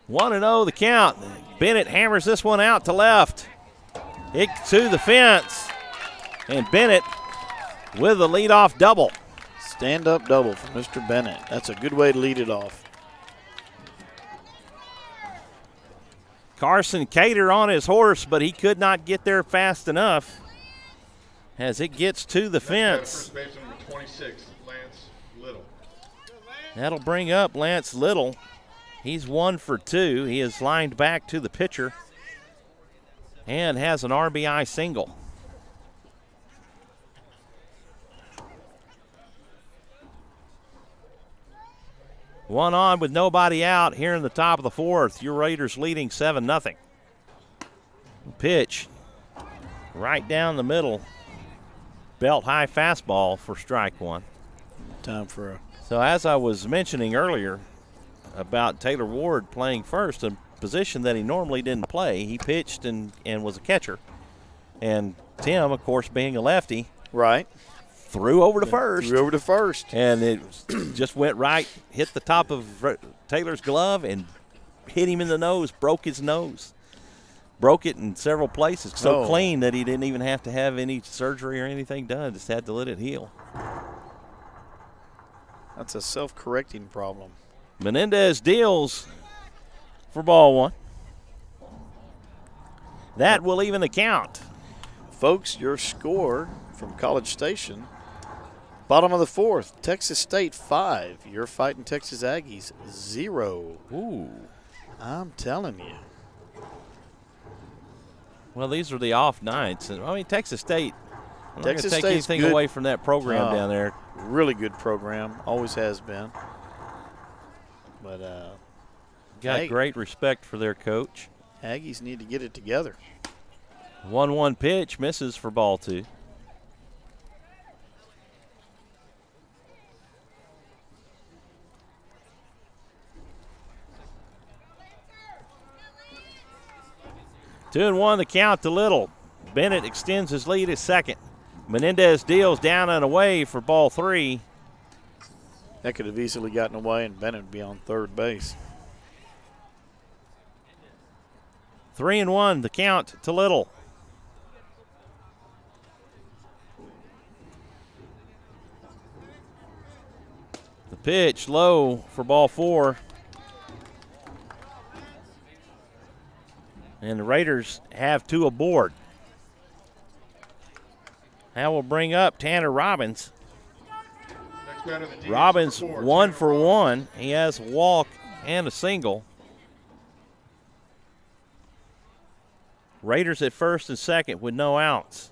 1-0 the count. Bennett hammers this one out to left. It to the fence. And Bennett with a leadoff double. Stand-up double for Mr. Bennett. That's a good way to lead it off. Carson Cater on his horse, but he could not get there fast enough as it gets to the fence. First baseman number 26, Lance Little. That'll bring up Lance Little. He's 1 for 2. He is lined back to the pitcher and has an RBI single. One on with nobody out here in the top of the fourth. Your Raiders leading 7-0. Pitch right down the middle. Belt high fastball for strike 1. Time for a... So as I was mentioning earlier about Taylor Ward playing first, a position that he normally didn't play, he pitched and was a catcher. And Tim, of course, being a lefty, right, threw over to first. Threw over to first. And it just went right, hit the top of Taylor's glove and hit him in the nose, broke his nose. Broke it in several places. So clean that he didn't even have to have any surgery or anything done. Just had to let it heal. That's a self-correcting problem. Menendez deals for ball 1. That will even the count. Folks, your score from College Station. Bottom of the fourth, Texas State 5. You're fighting Texas Aggies 0. Ooh. I'm telling you. Well, these are the off nights. I mean, Texas State, I'm not going to take anything good. Away from that program down there. Really good program. Always has been. But got great respect for their coach. Aggies need to get it together. 1-1 pitch, misses for ball 2. Two and 1 the count to Little. Bennett extends his lead at second. Menendez deals down and away for ball 3. That could have easily gotten away, and Bennett would be on third base. 3-1 the count to Little. The pitch low for ball 4. And the Raiders have 2 aboard. That will bring up Tanner Robbins. Robbins 1 for 1. He has a walk and a single. Raiders at first and second with no outs.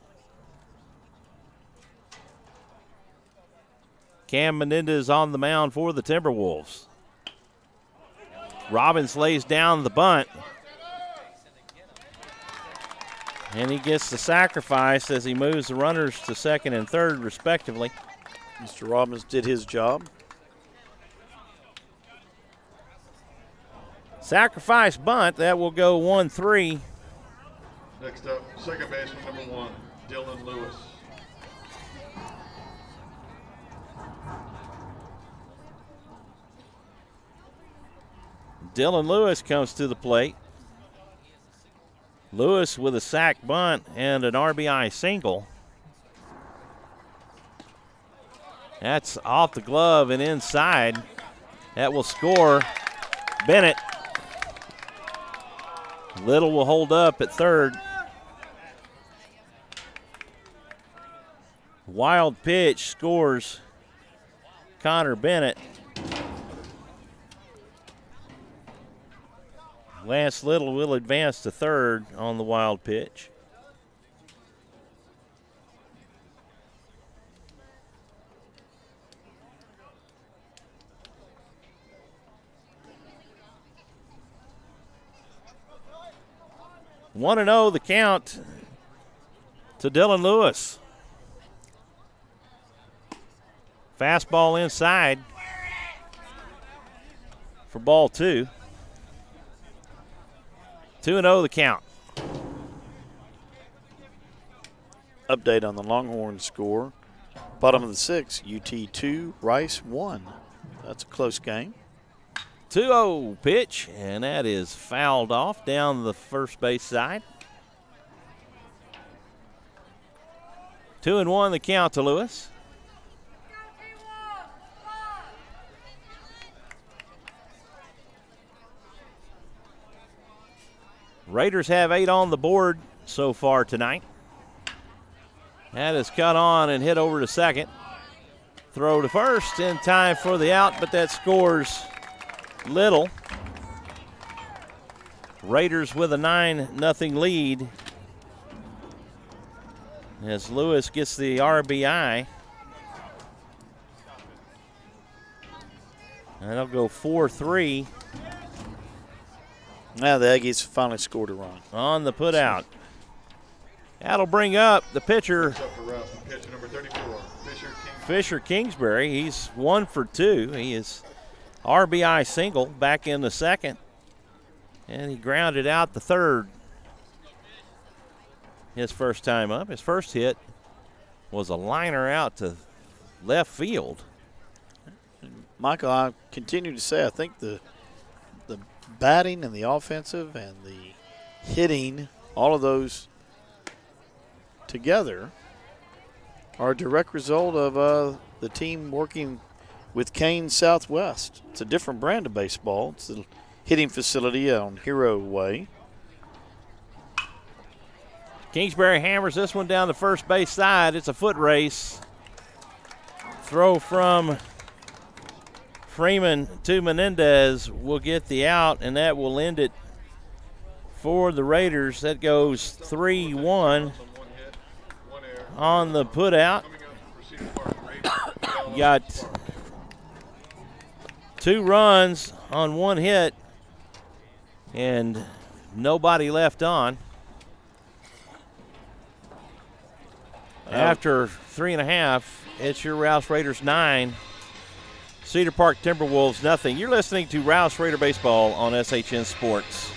Cam Menendez on the mound for the Timberwolves. Robbins lays down the bunt. And he gets the sacrifice as he moves the runners to second and third, respectively. Mr. Robbins did his job. Sacrifice bunt. That will go 1-3. Next up, second baseman number 1, Dylan Lewis. Dylan Lewis comes to the plate. Lewis with a sac bunt and an RBI single. That's off the glove and inside. That will score Bennett. Little will hold up at third. Wild pitch scores Connor Bennett. Lance Little will advance to third on the wild pitch. One and 0 the count to Dylan Lewis. Fastball inside for ball 2. 2-0 the count. Update on the Longhorn score. Bottom of the 6th, UT 2, Rice 1. That's a close game. 2-0 pitch, and that is fouled off down the first base side. 2-1 the count to Lewis. Raiders have 8 on the board so far tonight. That is cut on and hit over to second. Throw to first in time for the out, but that scores Little. Raiders with a 9-0 lead as Lewis gets the RBI. And it'll go 4-3. Now the Aggies finally scored a run. On the put out. That'll bring up the pitcher, Pitcher number 34, Fisher Kingsbury. He's 1 for 2. He is RBI single back in the second. And he grounded out the third. His first time up. His first hit was a liner out to left field. Michael, I continue to say I think the batting and the offensive and the hitting, all of those together are a direct result of the team working with Kane Southwest. It's a different brand of baseball. It's the hitting facility on Hero Way. Kingsbury hammers this one down the first base side. It's a foot race. Throw from Freeman to Menendez will get the out, and that will end it for the Raiders. That goes 3-1 on the put out. You got 2 runs on 1 hit and nobody left on. After 3.5, it's your Rouse Raiders 9. Cedar Park Timberwolves nothing. You're listening to Rouse Raider Baseball on SHN Sports.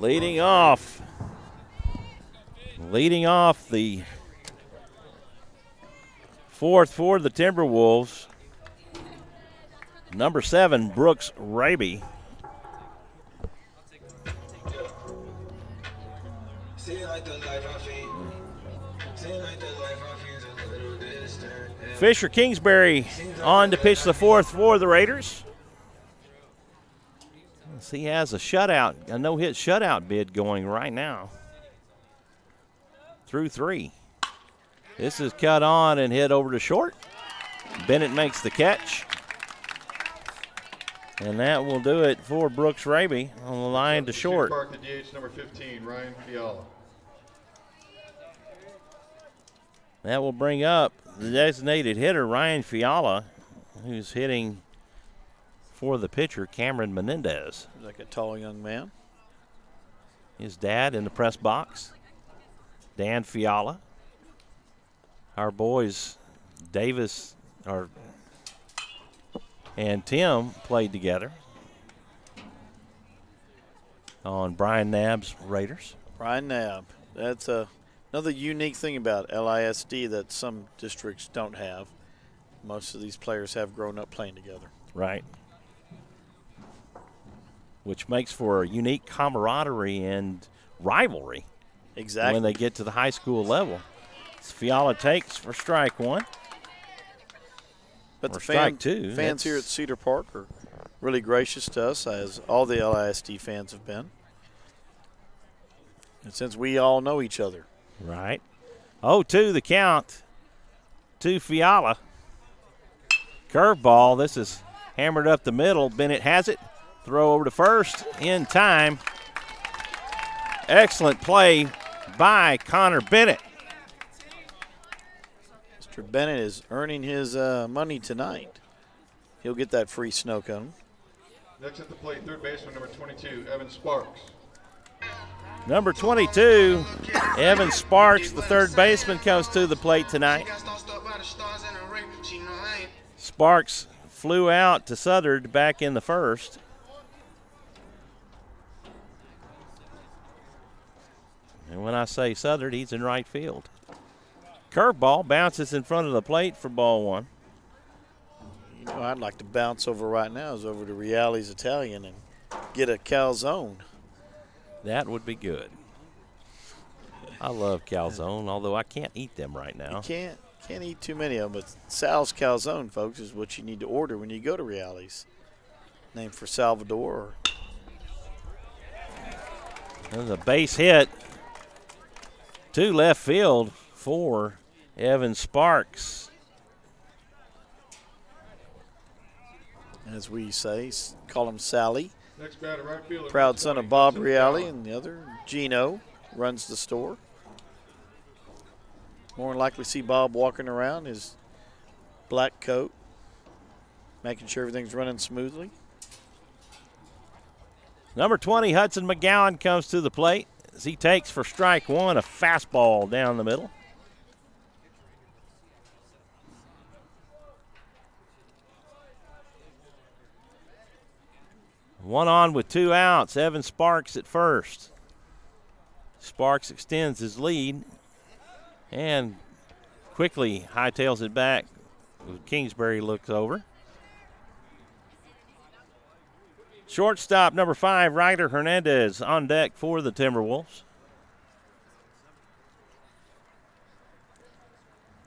Leading off the fourth for the Timberwolves, number 7, Brooks Raby. Fisher Kingsbury on to pitch the fourth for the Raiders. He has a no-hit shutout bid going right now. Through 3. This is cut on and hit over to short. Bennett makes the catch. And that will do it for Brooks Raby on the line to short. Park, the DH number 15, Ryan Fiala. That will bring up the designated hitter, Ryan Fiala, who's hitting for the pitcher, Cameron Menendez. Like a tall young man. His dad in the press box, Dan Fiala. Our boys, Davis and Tim, played together on Brian Knabb's Raiders. Brian Knabb. That's another unique thing about LISD that some districts don't have. Most of these players have grown up playing together. Right. Which makes for a unique camaraderie and rivalry. Exactly. When they get to the high school level. Fiala takes for strike 1. But the strike 2. Fans here at Cedar Park are really gracious to us, as all the LISD fans have been. And since we all know each other. Right. 0-2 the count to Fiala. Curveball. This is hammered up the middle. Bennett has it. Throw over to first in time. Excellent play by Connor Bennett. Mr. Bennett is earning his money tonight. He'll get that free snow cone. Next at the plate, third baseman number 22, Evan Sparks. Number 22, Evan Sparks, the third baseman, comes to the plate tonight. Sparks flew out to Southard back in the first. And when I say Southard, he's in right field. Curveball bounces in front of the plate for ball 1. You know, I'd like to bounce over right now is over to Reali's Italian and get a calzone. That would be good. I love calzone, although I can't eat them right now. You can't eat too many of them, but Sal's calzone, folks, is what you need to order when you go to Reali's. Named for Salvador. There's a base hit to left field for Evan Sparks. As we say, call him Sally. Next batter, right fielder. Proud son of Bob Reali, and the other, Gino, runs the store. More than likely see Bob walking around his black coat, making sure everything's running smoothly. Number 20, Hudson McGowan, comes to the plate as he takes for strike 1 a fastball down the middle. One on with 2 outs. Evan Sparks at first. Sparks extends his lead and quickly hightails it back. Kingsbury looks over. Shortstop number 5, Ryder Hernandez, on deck for the Timberwolves.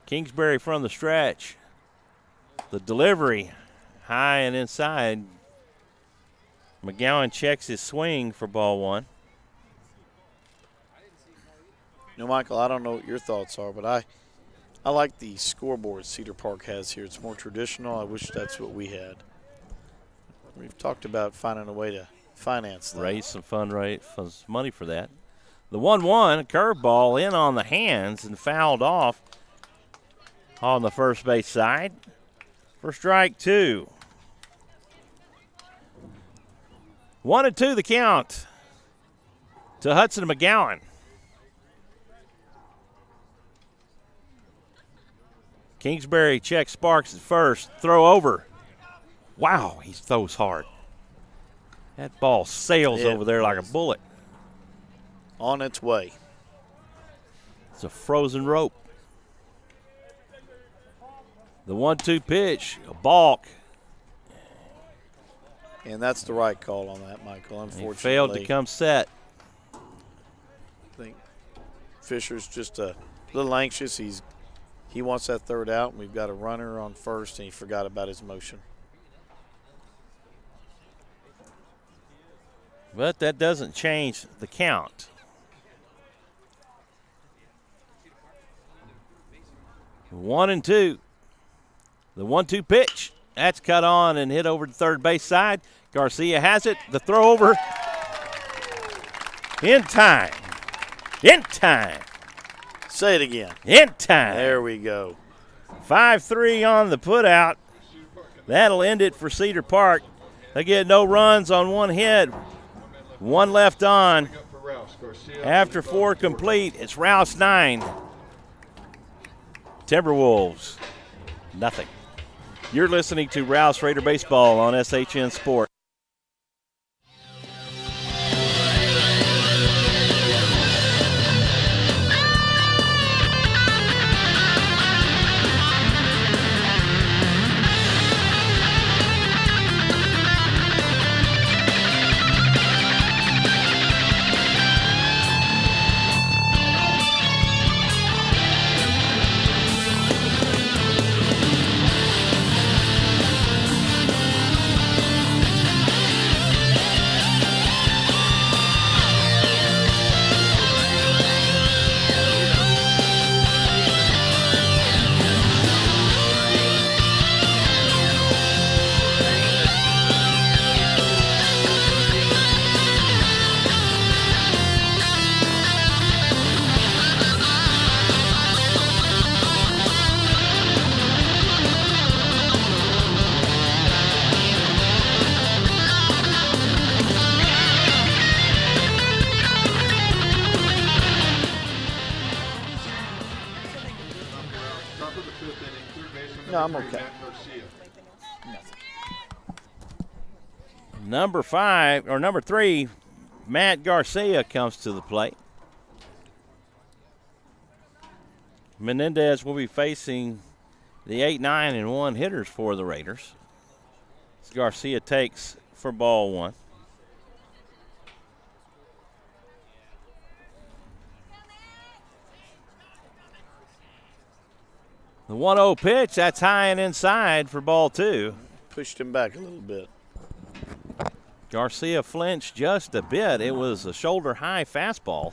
Kingsbury from the stretch. The delivery high and inside. McGowan checks his swing for ball 1. You know, Michael, I don't know what your thoughts are, but I like the scoreboard Cedar Park has here. It's more traditional. I wish that's what we had. We've talked about finding a way to finance that. Raise some money for that. The 1-1, curveball in on the hands and fouled off on the first base side for strike 2. 1-2 the count to Hudson McGowan. Kingsbury checks Sparks at first. Throw over. Wow, he throws hard. That ball sails over there like a bullet. on its way. It's a frozen rope. The 1-2 pitch, a balk. And that's the right call on that, Michael, unfortunately. He failed to come set. I think Fisher's just a little anxious. He wants that third out, and we've got a runner on first, and he forgot about his motion. But that doesn't change the count. 1-2. The 1-2 pitch. That's cut on and hit over the third base side. Garcia has it. The throw over. In time. In time. Say it again. In time. There we go. 5-3 on the putout. That'll end it for Cedar Park. They get no runs on one hit. One left on. After 4 complete, it's Rouse 9. Timberwolves, nothing. You're listening to Rouse Raider Baseball on SHN Sport. No, I'm okay. Number 3, Matt Garcia comes to the plate. Menendez will be facing the 8-9-1 hitters for the Raiders. Garcia takes for ball 1. The 1-0 pitch, that's high and inside for ball 2. Pushed him back a little bit. Garcia flinched just a bit. It was a shoulder-high fastball.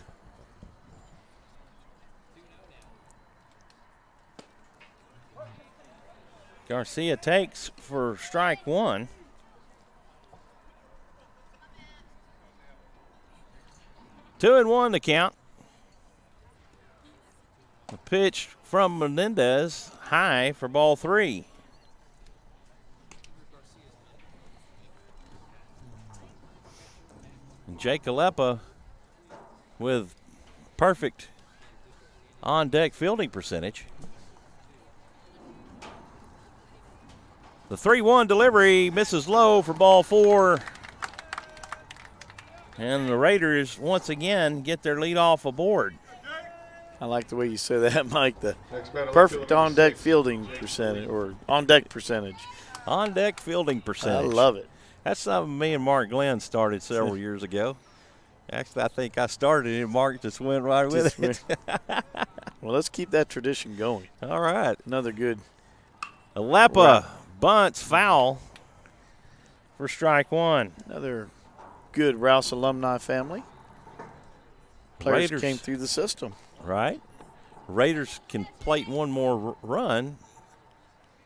Garcia takes for strike 1. Two and 1 to count. A pitch from Menendez, high for ball 3. And Jake Alepa with perfect on-deck fielding percentage. The 3-1 delivery misses low for ball 4. And the Raiders once again get their lead off aboard. I like the way you say that, Mike. The perfect on-deck fielding percentage, or on-deck percentage. On-deck fielding percentage. I love it. That's something me and Mark Glenn started several years ago. Actually, I think I started it, and Mark just went right with it. Well, let's keep that tradition going. All right. Another good. Alepa bunts foul for strike 1. Another good Rouse alumni family. Players Raiders came through the system. Right. Raiders can plate one more run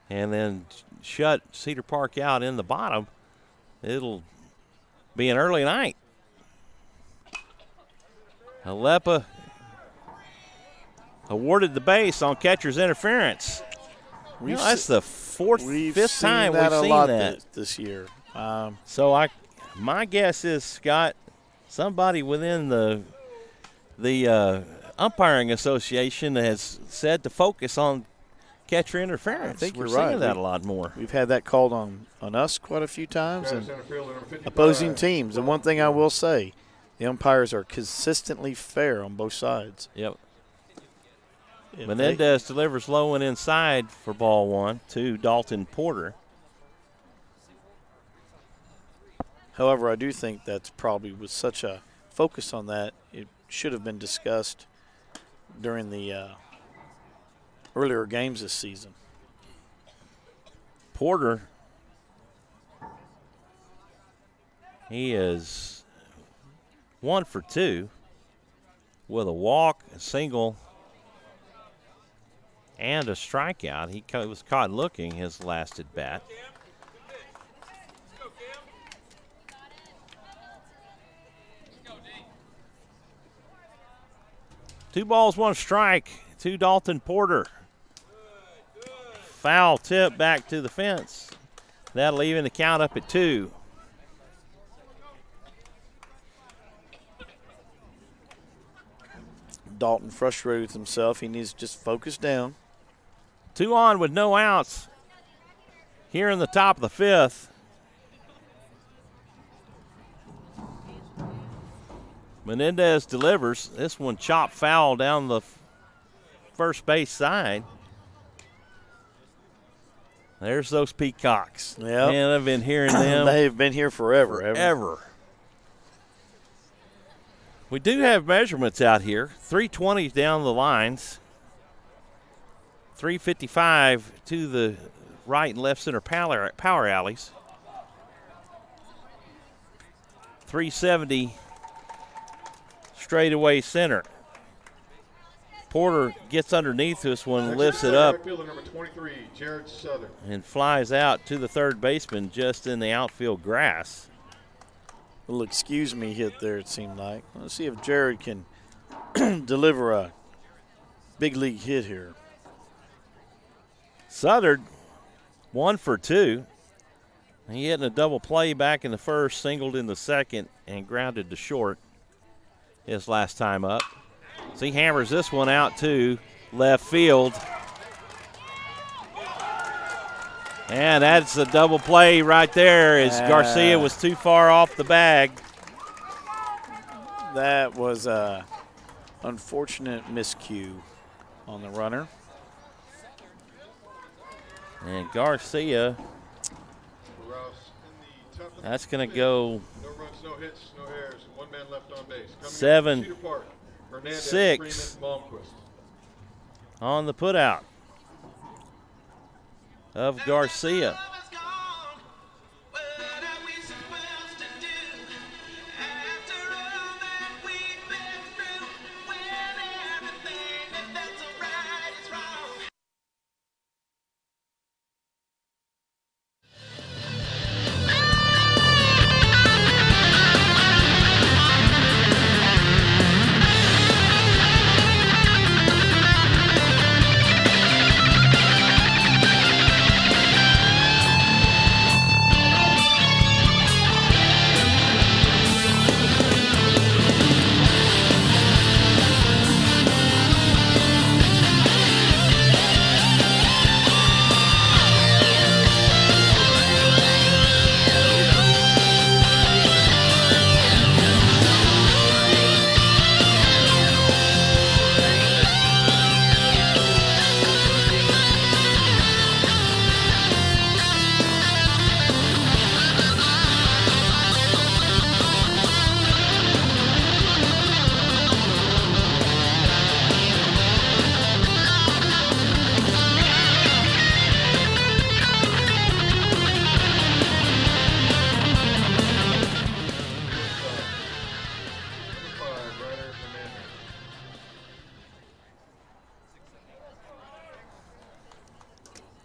and then shut Cedar Park out in the bottom. It'll be an early night. Alepa awarded the base on catcher's interference. That's the fifth time we've seen that this year. So my guess is, Scott, somebody within the umpiring association has said to focus on catcher interference. I think we're you're seeing that a lot more. We've had that called on us quite a few times and opposing teams. And one thing I will say, The umpires are consistently fair on both sides. Yep. Menendez delivers low and inside for ball one to Dalton Porter. However, I do think that's probably with such a focus on that, it should have been discussed during the earlier games this season. Porter, he is 1 for 2 with a walk, a single, and a strikeout. He was caught looking his last at bat. Two balls, one strike to Dalton Porter. Foul tip back to the fence. That'll even the count up at 2. Dalton frustrated with himself. He needs to just focus down. 2 on with no outs here in the top of the 5th. Menendez delivers. This one chopped foul down the first base side. There's those Peacocks. Yep. Man, I've been hearing them. They've been here forever. Forever. We do have measurements out here. 320 down the lines. 355 to the right and left center power alleys. 370 straightaway center. Porter gets underneath this one, lifts it up, Fielder number 23, Jared Southern, and flies out to the third baseman just in the outfield grass. A little excuse me hit there, it seemed like. Let's see if Jared can deliver a big league hit here. Southern, 1 for 2. He hit in a double play back in the first, singled in the second, and grounded to short his last time up. So he hammers this one out to left field. And that's a double play right there as Garcia was too far off the bag. That was a unfortunate miscue on the runner. And Garcia, Rouse in the top of the that's going to go no runs, no hits, no errors, 1 man left on base. Coming 7, in from Cedar Park, Hernandez, 6 Freeman, Malmquist. on the putout of Garcia.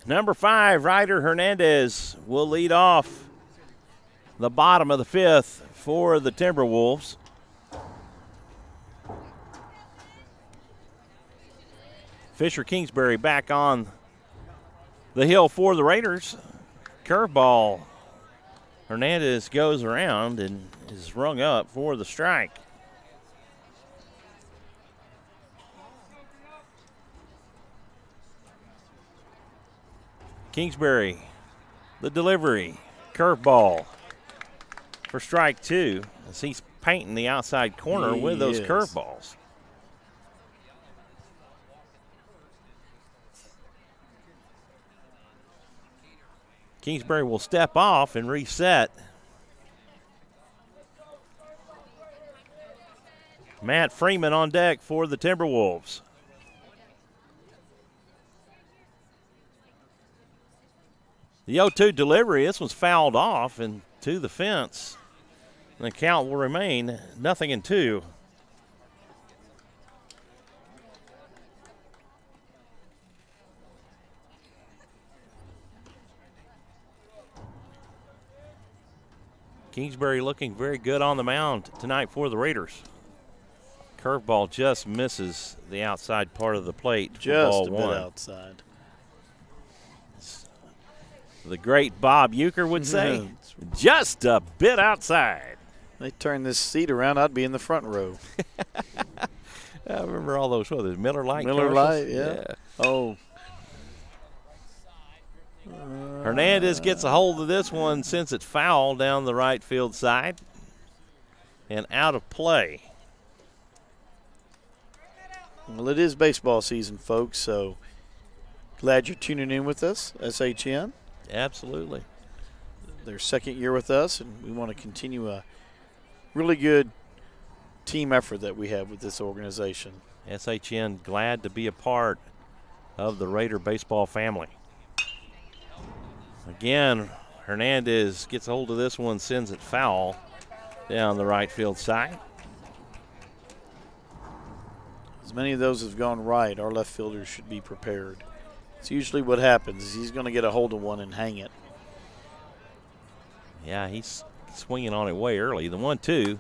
Number 5, Ryder Hernandez will lead off the bottom of the 5th for the Timberwolves. Fisher Kingsbury back on the hill for the Raiders. Curveball. Hernandez goes around and is rung up for the strike. Kingsbury, the delivery, curveball for strike 2 as he painting the outside corner with those curveballs. Kingsbury will step off and reset. Matt Freeman on deck for the Timberwolves. The 0-2 delivery, this one's fouled off and to the fence. The count will remain 0-2. Kingsbury looking very good on the mound tonight for the Raiders. Curveball just misses the outside part of the plate. Just a bit outside. The great Bob Euchre would say, just a bit outside. They turn this seat around, I'd be in the front row. I remember all those, what, Miller Lite Miller Lite, yeah. Oh. Hernandez gets a hold of this one since it's foul down the right field side and out of play. Well, it is baseball season, folks, so glad you're tuning in with us, SHN. Absolutely. Their second year with us, and we want to continue a really good team effort that we have with this organization. SHN glad to be a part of the Raider baseball family. Again, Hernandez gets a hold of this one, sends it foul down the right field side. As many of those have gone right, our left fielders should be prepared. It's usually what happens. He's going to get a hold of one and hang it. Yeah, he's swinging on it way early. The 1-2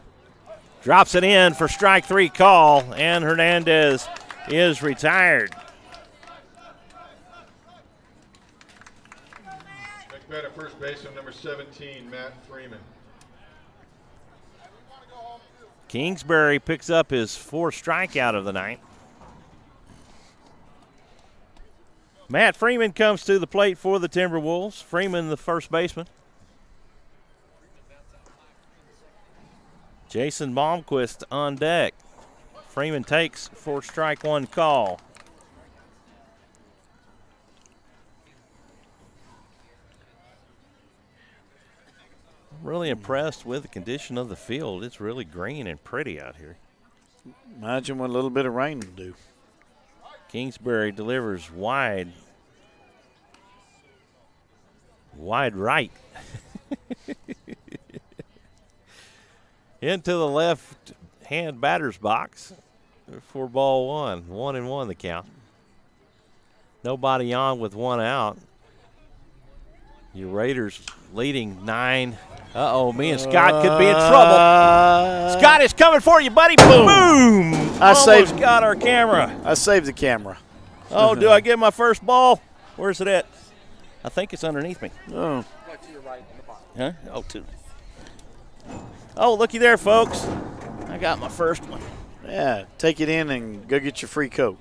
drops it in for strike 3 call, and Hernandez is retired. Next batter, first baseman, number 17, Matt Freeman. Kingsbury picks up his 4th strikeout of the night. Matt Freeman comes to the plate for the Timberwolves. Freeman, the first baseman. Jason Malmquist on deck. Freeman takes for strike 1 call. I'm really impressed with the condition of the field. It's really green and pretty out here. Imagine what a little bit of rain will do. Kingsbury delivers wide right. Into the left-hand batter's box for ball 1. 1-1 the count. Nobody on with 1 out. Your Raiders leading 9. Uh-oh, me and Scott could be in trouble. Scott is coming for you, buddy. Boom! Almost got our camera. I saved the camera. Oh, do I get my first ball? Where's it at? I think it's underneath me. Oh. Huh? Oh, 2. Oh, looky there, folks. I got my first one. Yeah, take it in and go get your free Coke.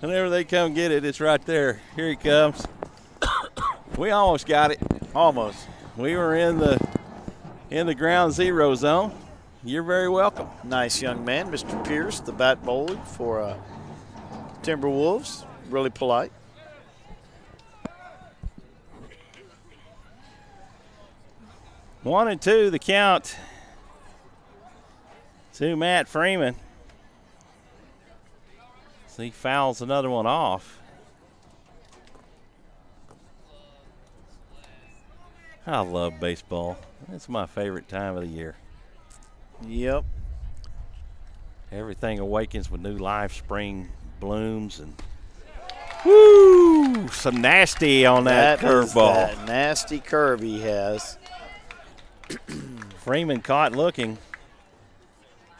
Whenever they come get it, it's right there. Here he comes. We almost got it. Almost. We were in the ground zero zone. You're very welcome. Nice young man, Mr. Pierce, the bat bowler for Timberwolves. Really polite. One and 2, the count to Matt Freeman. So he fouls another one off. I love baseball. It's my favorite time of the year. Yep. Everything awakens with new life, spring blooms, and woo! Some nasty on that curveball. That nasty curve he has. Freeman caught looking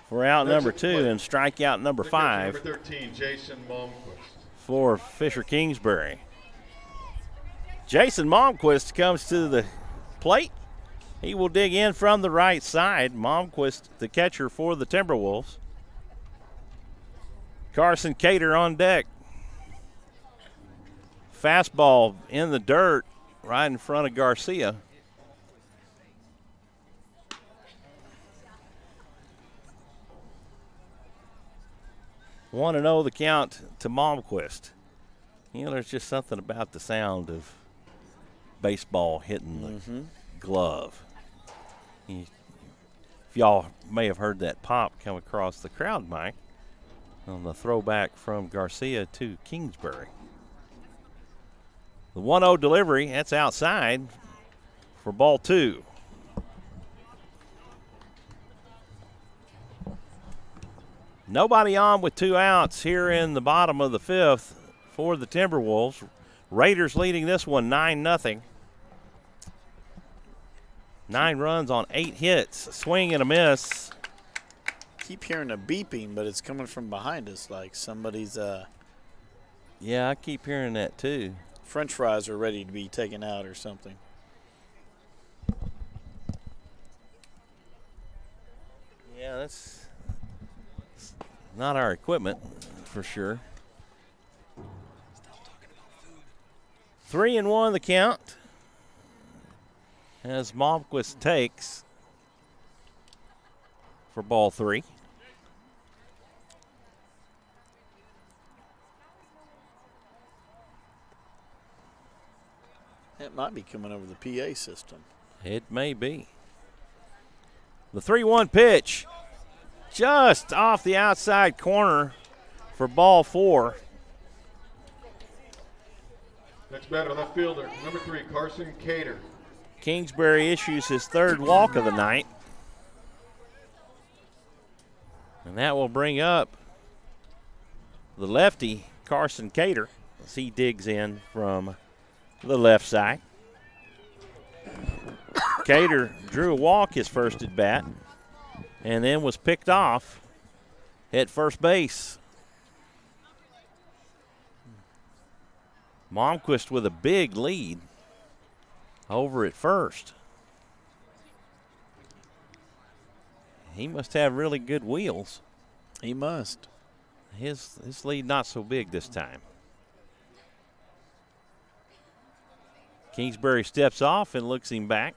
for out number 2 and strikeout number 5. Number 13, Jason Malmquist. For Fisher Kingsbury. Jason Malmquist comes to the plate. He will dig in from the right side. Malmquist, the catcher for the Timberwolves. Carson Cater on deck. Fastball in the dirt right in front of Garcia. 1-0 the count to Malmquist. You know, there's just something about the sound of baseball hitting the glove. If y'all may have heard that pop come across the crowd mic on the throwback from Garcia to Kingsbury. The 1-0 delivery, that's outside for ball 2. Nobody on with 2 outs here in the bottom of the 5th for the Timberwolves. Raiders leading this one 9-0. 9 runs on 8 hits, a swing and a miss. Keep hearing a beeping, but it's coming from behind us like somebody's Yeah, I keep hearing that too. French fries are ready to be taken out or something. Yeah, that's not our equipment for sure. 3-1 the count as Malmquist takes for ball 3. It might be coming over the PA system. It may be. The 3-1 pitch just off the outside corner for ball 4. Next batter, left fielder, number 3, Carson Cater. Kingsbury issues his 3rd walk of the night. And that will bring up the lefty, Carson Cater, as he digs in from the left side. Cater drew a walk his first at bat and then was picked off at first base. Malmquist with a big lead over at first. He must have really good wheels. He must. His lead not so big this time. Kingsbury steps off and looks him back.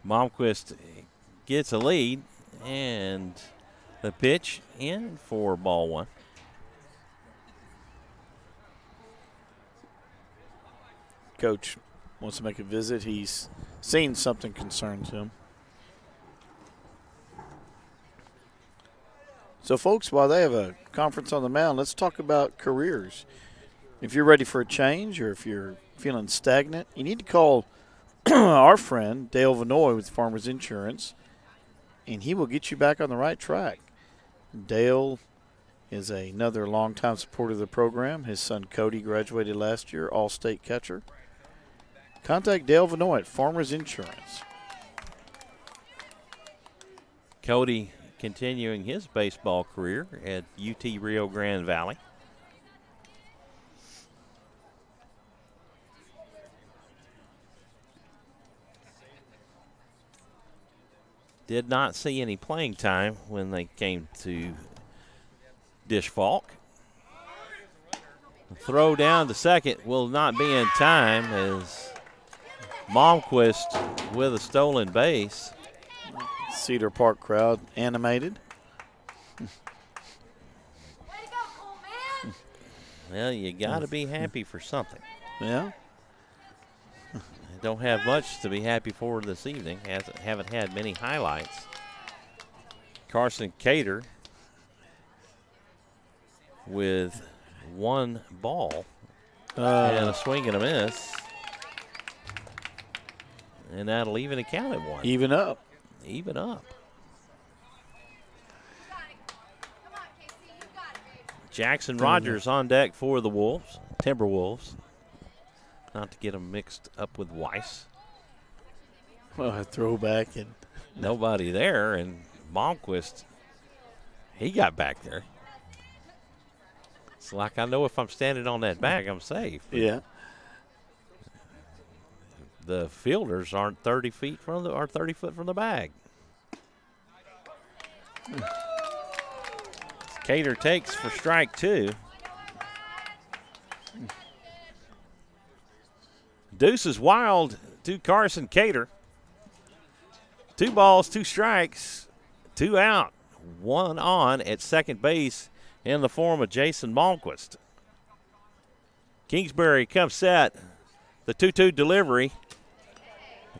Malmquist gets a lead, and the pitch in for ball 1. Coach wants to make a visit. He's seen something concerns him. So, folks, while they have a conference on the mound, let's talk about careers. If you're ready for a change or if you're feeling stagnant, you need to call our friend Dale Vanoy with Farmers Insurance, and he will get you back on the right track. Dale is another longtime supporter of the program. His son Cody graduated last year, all-state catcher. Contact Dale Vanoy at Farmers Insurance. Cody continuing his baseball career at UT Rio Grande Valley. Did not see any playing time when they came to Dish Falk. The throw down to second will not be in time as Malmquist with a stolen base. Cedar Park crowd animated. Well, you got to be happy for something. Yeah. Don't have much to be happy for this evening. Haven't had many highlights. Carson Cater with 1 ball and a swing and a miss. And that'll even account at 1. Even up. Even up. Jackson Rogers on deck for the Wolves, Timberwolves. Not to get them mixed up with Weiss. Well, a throwback and nobody there, and Malmquist, he got back there. It's like I know if I'm standing on that bag, I'm safe. Yeah. The fielders aren't 30 feet from or 30 foot from the bag. Cater takes for strike 2. Deuce is wild to Carson Cater. 2 balls, 2 strikes, 2 out, 1 on at second base in the form of Jason Malmquist. Kingsbury comes set. The 2-2 delivery.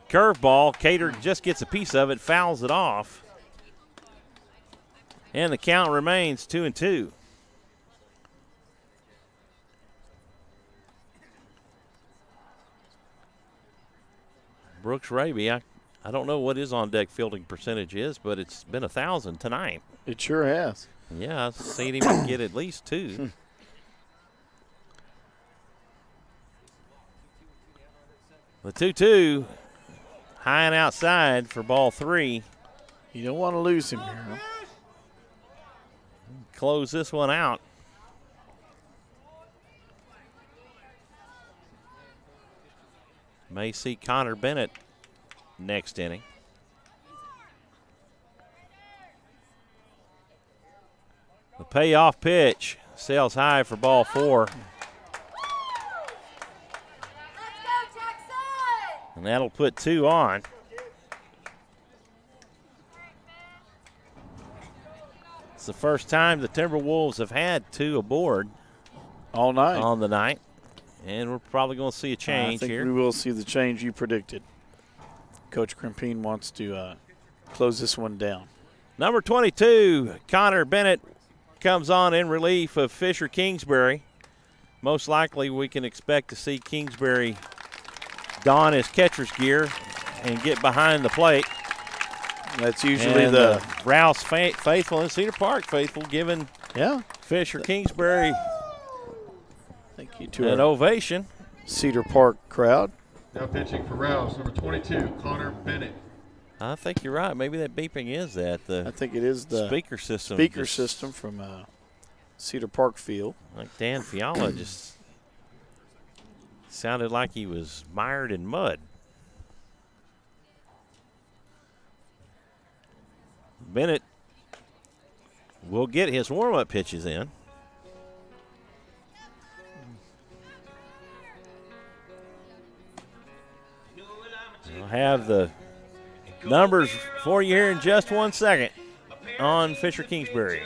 Curveball. Cater just gets a piece of it, fouls it off. And the count remains 2-2. Brooks Raby, I don't know what his on-deck fielding percentage is, but it's been 1,000 tonight. It sure has. Yeah, I've seen him get at least 2. The 2-2, high and outside for ball 3. You don't want to lose him here. Huh? Close this one out. May see Connor Bennett next inning. The payoff pitch sails high for ball 4. And that'll put 2 on. It's the first time the Timberwolves have had 2 aboard all night on the night. And we're probably going to see a change here. I think here. we will see the change you predicted. Coach Crimpine wants to close this one down. Number 22, Connor Bennett, comes on in relief of Fisher Kingsbury. Most likely we can expect to see Kingsbury don his catcher's gear and get behind the plate. That's usually and the Rouse faithful and Cedar Park faithful giving Fisher Kingsbury thank you to an ovation. Cedar Park crowd. Now pitching for Rouse, number 22, Connor Bennett. I think you're right. Maybe that beeping is that. I think it is the speaker system. Speaker system from Cedar Park Field. Like Dan Fiala just sounded like he was mired in mud. Bennett will get his warm-up pitches in. I'll have the numbers for you here in just 1 second on Fisher Kingsbury.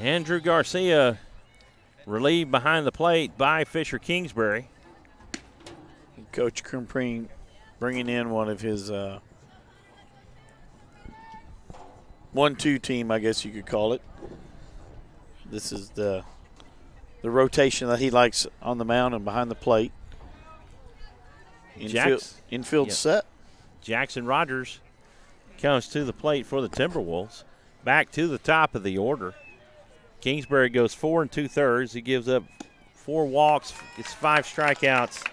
Andrew Garcia relieved behind the plate by Fisher Kingsbury. Coach Crimpine bringing in one of his 1-2 team, I guess you could call it. This is the rotation that he likes on the mound and behind the plate. Infield set. Jackson Rogers comes to the plate for the Timberwolves. Back to the top of the order. Kingsbury goes 4 2/3. He gives up 4 walks, gets 5 strikeouts,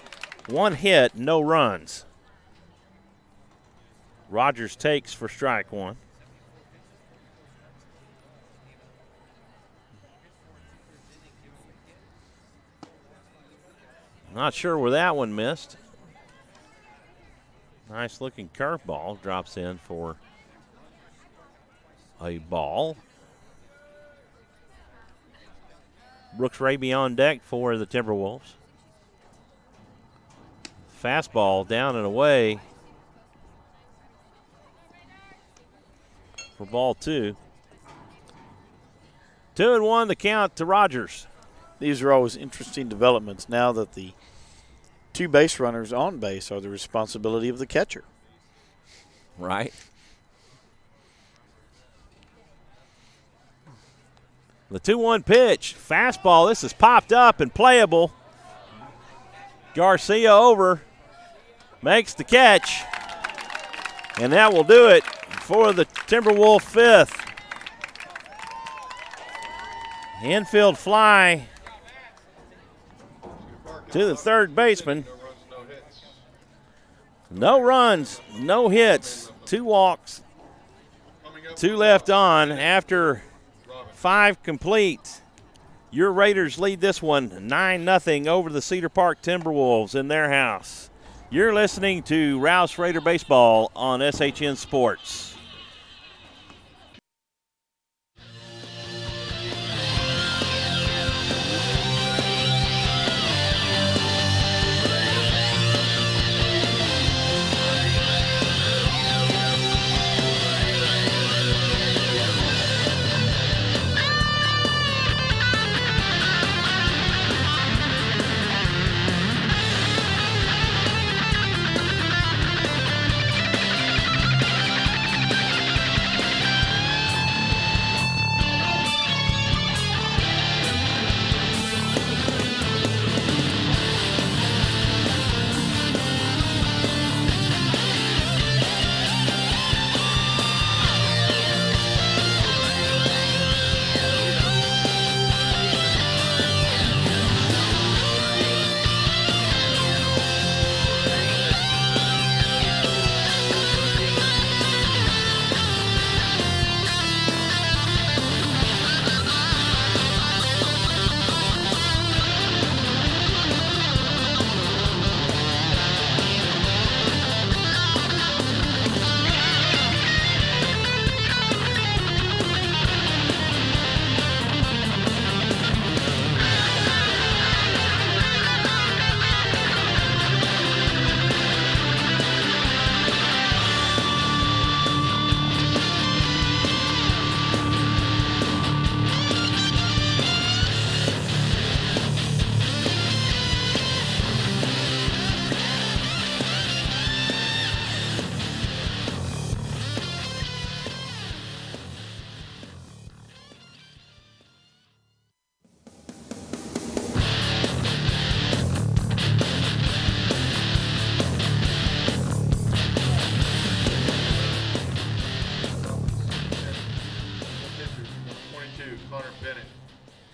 1 hit, no runs. Rogers takes for strike 1. Not sure where that one missed. Nice looking curveball drops in for a ball. Brooks Raby on deck for the Timberwolves. Fastball down and away for ball 2. 2-1 the count to Rogers. These are always interesting developments now that the 2 base runners on base are the responsibility of the catcher. Right. The 2-1 pitch. Fastball. This is popped up and playable. Garcia over. Makes the catch. And that will do it for the Timberwolf 5th. Infield fly to the third baseman. No runs, no hits, 2 walks, 2 left on after 5 complete. Your Raiders lead this one 9-0 over the Cedar Park Timberwolves in their house. You're listening to Rouse Raider Baseball on SHN Sports.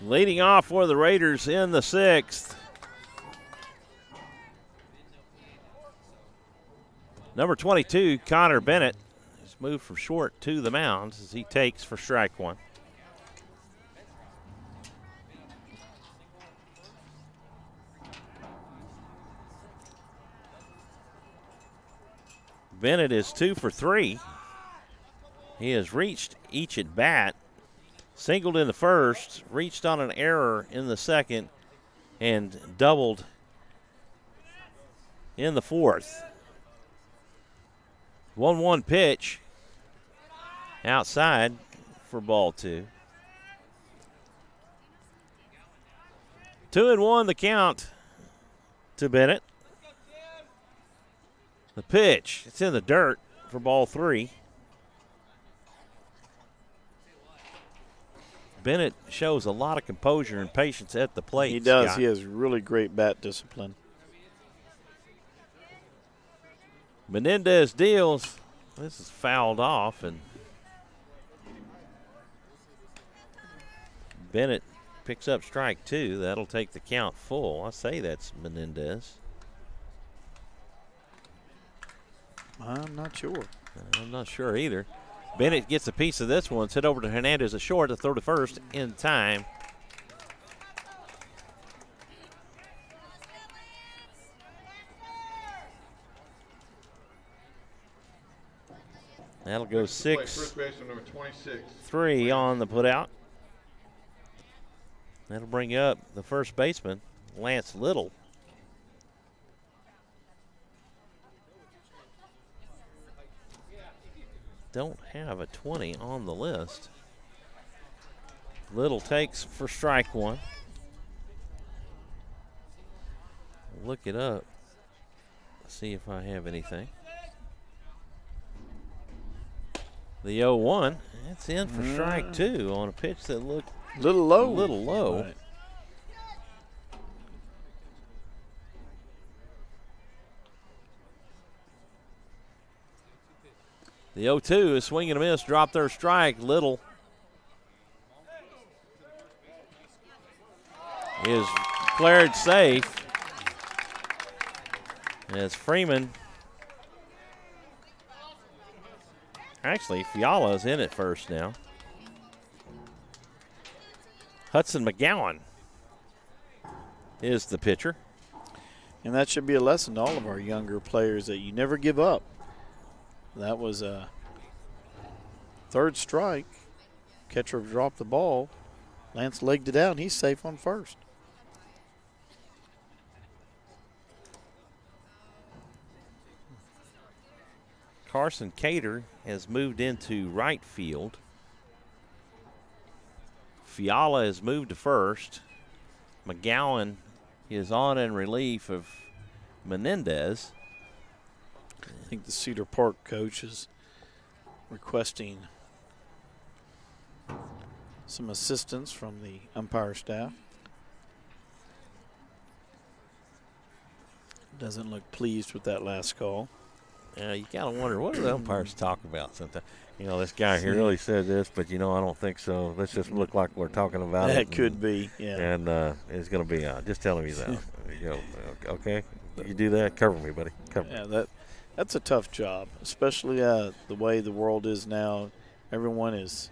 Leading off for the Raiders in the 6th. Number 22, Connor Bennett, has moved from short to the mound as he takes for strike 1. Bennett is 2 for 3. He has reached each at bat. Singled in the first, reached on an error in the second, and doubled in the 4th. 1-1 pitch outside for ball 2. 2-1 the count to Bennett. The pitch, it's in the dirt for ball 3. Bennett shows a lot of composure and patience at the plate. He does. Scott. He has really great bat discipline. Menendez deals. This is fouled off, and Bennett picks up strike 2. That'll take the count full. I say that's Menendez. I'm not sure. I'm not sure either. Bennett gets a piece of this one. It's hit over to Hernandez at short to throw to first in time. That'll go 6-3 on the putout. That'll bring up the first baseman, Lance Little. don't have a 20 on the list. Little takes for strike one. Look it up. See if I have anything. The 0-1, it's in for strike two on a pitch that looked a little low. Right. The 0-2 is swing and a miss, drop their strike. Little is declared safe as Freeman. Actually, Fiala's in at first now. Hudson McGowan is the pitcher. And that should be a lesson to all of our younger players that you never give up. That was a third strike. Catcher dropped the ball. Lance legged it out. He's safe on first. Carson Cater has moved into right field. Fiala has moved to first. McGowan is on in relief of Menendez. I think the Cedar Park coach is requesting some assistance from the umpire staff. Doesn't look pleased with that last call. You kind of wonder, what do the umpires talk about sometimes? You know, this guy here really said this, but, you know, I don't think so. Let's just look like we're talking about it. That could be, yeah. And it's going to be just telling me that. You know, okay, you do that, cover me, buddy. Cover me. Yeah, that's a tough job, especially the way the world is now. Everyone is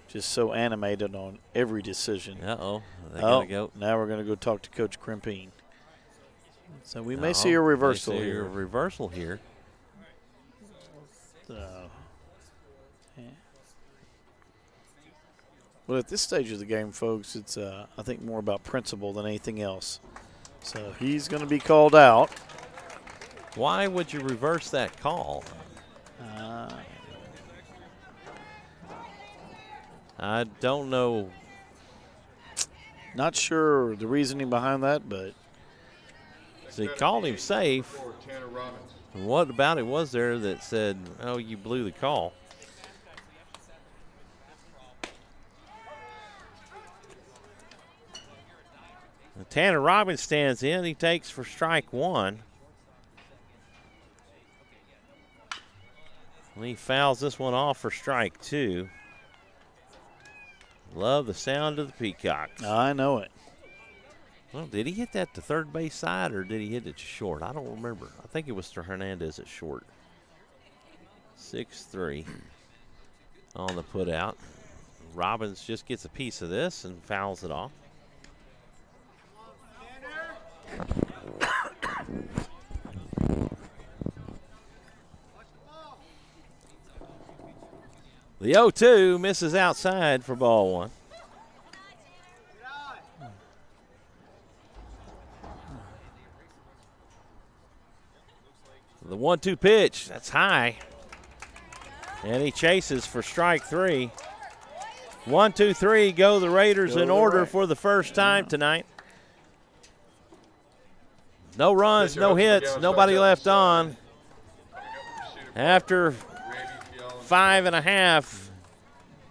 just so animated on every decision. Uh-oh. They gotta go. Now we're going to go talk to Coach Crimpine. So we may see a reversal here. A reversal here. Well, at this stage of the game, folks, it's I think more about principle than anything else. So he's going to be called out. Why would you reverse that call? I don't know. Not sure the reasoning behind that, but so he called him safe. And what about it was there that said, oh, you blew the call? Tanner Robbins stands in. He takes for strike one. And he fouls this one off for strike two. Love the sound of the Peacocks. I know it. Well, did he hit that to third base side or did he hit it to short? I don't remember. I think it was to Hernandez at short. 6-3 on the put out. Robbins just gets a piece of this and fouls it off. The 0-2 misses outside for ball one. The 1-2 pitch, that's high. And he chases for strike three. 1, 2, 3, go the Raiders in order for the first time tonight. No runs, no hits, nobody left on. After 5.5,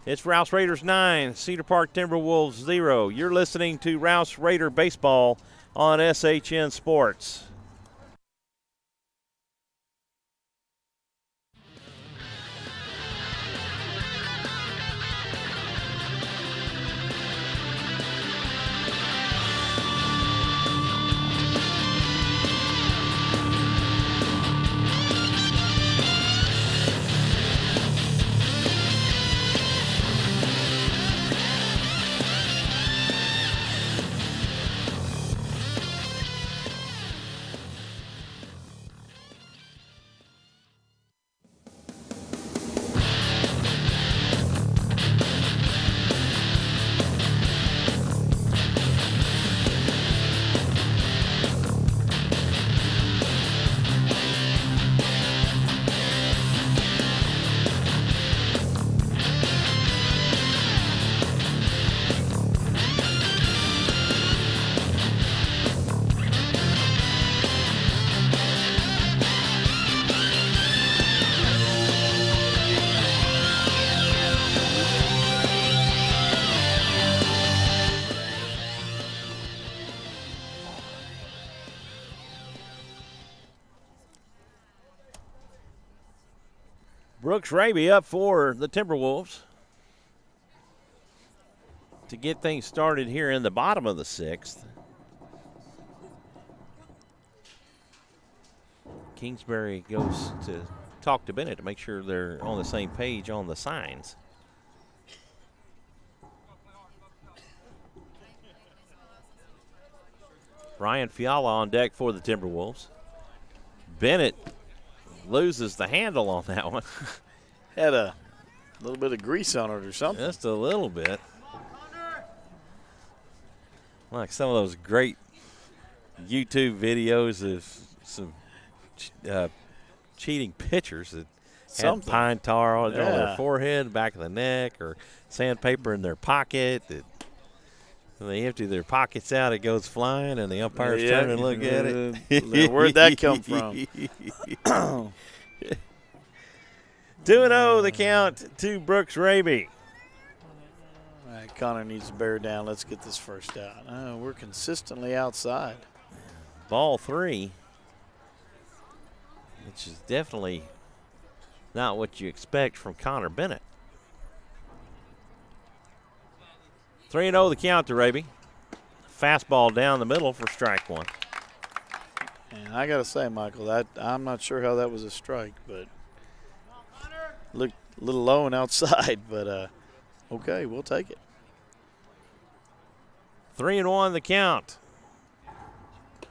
it's Rouse Raiders 9, Cedar Park Timberwolves 0. You're listening to Rouse Raider Baseball on SHN Sports. Brooks Raby up for the Timberwolves to get things started here in the bottom of the 6th. Kingsbury goes to talk to Bennett to make sure they're on the same page on the signs. Ryan Fiala on deck for the Timberwolves. Bennett loses the handle on that one. Had a little bit of grease on it or something. Just a little bit. Like some of those great YouTube videos of some cheating pitchers that had pine tar on their forehead, back of the neck, or sandpaper in their pocket. When they empty their pockets out, it goes flying, and the umpires turn and look at it. Where'd that come from? 2-0 the count to Brooks Raby. All right, Connor needs to bear down. Let's get this first out. We're consistently outside. Ball 3, which is definitely not what you expect from Connor Bennett. 3-0 the count to Raby. Fastball down the middle for strike 1. And I got to say, Michael, that I'm not sure how that was a strike, but looked a little low and outside, but okay, we'll take it. 3-1 the count.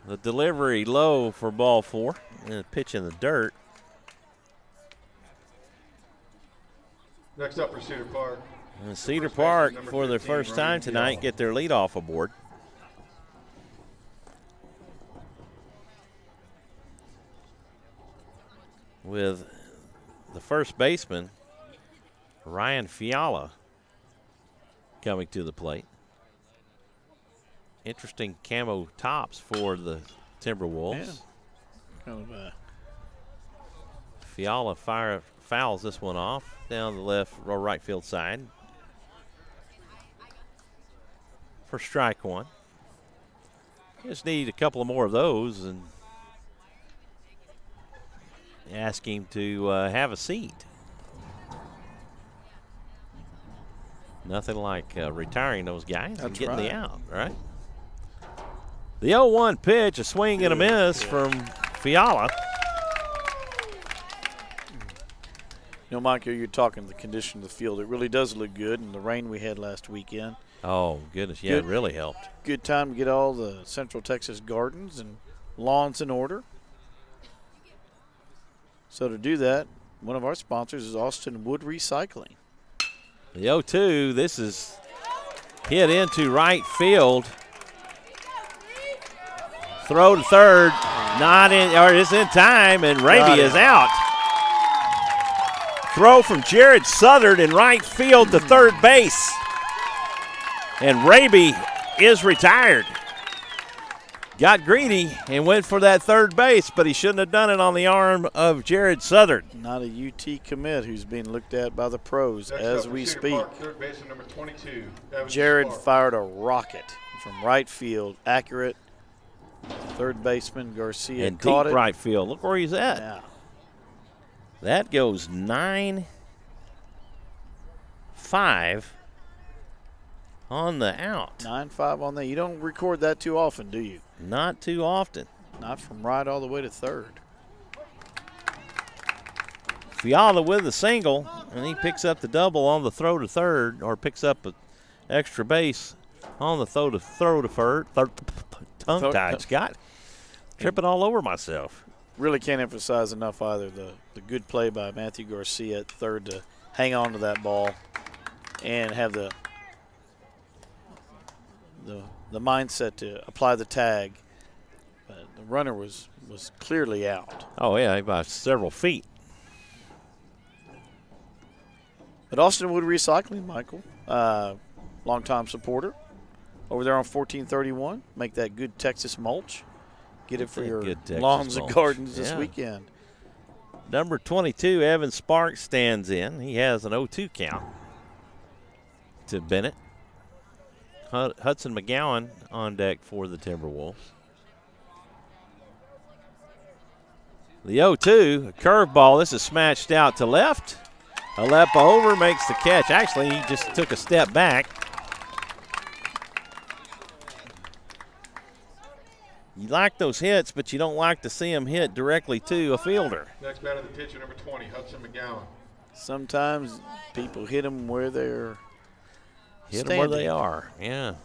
The delivery low for ball 4, and a pitch in the dirt. Next up for Cedar Park. And Cedar Park, for the first time tonight, get their leadoff aboard. With the first baseman, Ryan Fiala, coming to the plate. Interesting camo tops for the Timberwolves. Yeah. Fiala fouls this one off down the left or right field side for strike 1. Just need a couple of more of those and ask him to have a seat. Nothing like retiring those guys and getting the out, right? The 0-1 pitch, a swing and a miss from Fiala. You know, Michael, you're talking the condition of the field. It really does look good, and the rain we had last weekend. Oh, goodness, yeah, it really helped. Good time to get all the Central Texas gardens and lawns in order. So to do that, one of our sponsors is Austin Wood Recycling. The 0-2, this is hit into right field. Throw to third, not in, or it's in time, and Raby is out. Throw from Jared Southard in right field to third base. And Raby is retired. Got greedy and went for that third base, but he shouldn't have done it on the arm of Jared Southard. Not a UT commit who's being looked at by the pros as we speak. Park, third baseman number 22, Jared fired a rocket from right field, accurate. Third baseman Garcia and caught deep it. right field. Look where he's at. Yeah. That goes 9-5 on the out. 9-5 on that. You don't record that too often, do you? Not too often. Not from right all the way to third. Fiala with the single, and he picks up the double on the throw to third, or picks up an extra base on the throw to third. Tongue-tied, Scott. Tripping all over myself. Really can't emphasize enough either the good play by Matthew Garcia at third to hang on to that ball and have the mindset to apply the tag. But the runner was clearly out. Oh, yeah, by several feet. But Austin Wood Recycling, Michael, longtime supporter. Over there on 1431, make that good Texas mulch. Get it for your lawns and gardens this weekend. Number 22, Evan Sparks, stands in. He has an 0-2 count to Bennett. Hudson McGowan on deck for the Timberwolves. The 0-2, a curveball. This is smashed out to left. Alepa over, makes the catch. Actually, he just took a step back. You like those hits, but you don't like to see them hit directly to a fielder. Next batter, the pitcher, number 20, Hudson McGowan. Sometimes people hit them where they're Hit them where they are, yeah.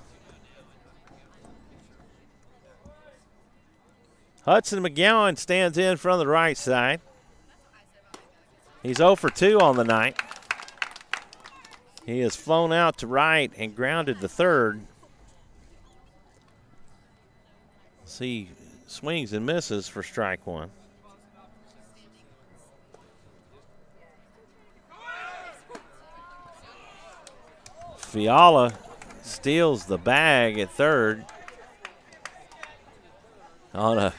Hudson McGowan stands in from the right side. He's 0 for 2 on the night. He has flown out to right and grounded to third. See, swings and misses for strike one. Fiala steals the bag at third on a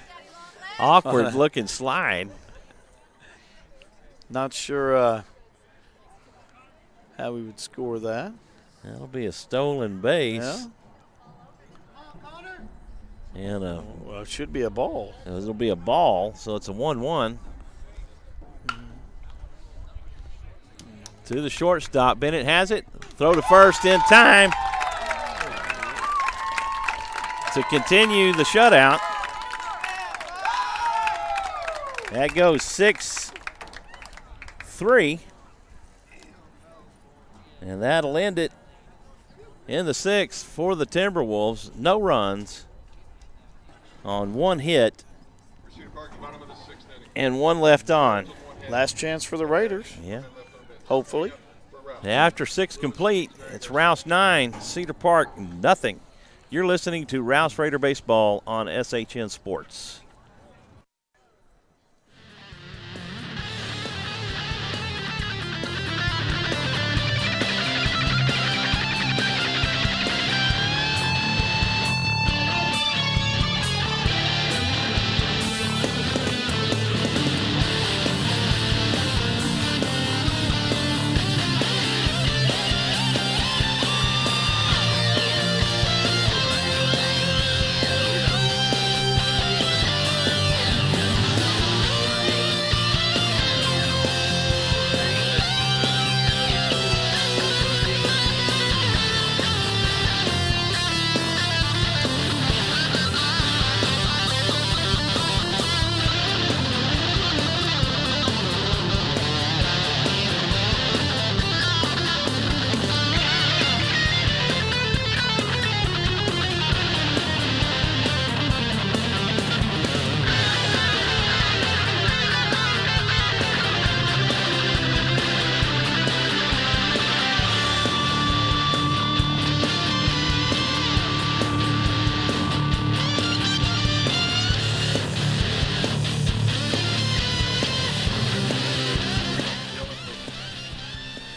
awkward looking slide. Not sure how we would score that. That'll be a stolen base. Yeah. And Well, it should be a ball. it'll be a ball, so it's a 1-1. To the shortstop. Bennett has it. Throw to first in time to continue the shutout. That goes 6-3. And that'll end it in the sixth for the Timberwolves. No runs on one hit and one left on. Last chance for the Raiders. Yeah. Hopefully. After 6 complete, it's Rouse 9, Cedar Park nothing. You're listening to Rouse Raider Baseball on SHN Sports.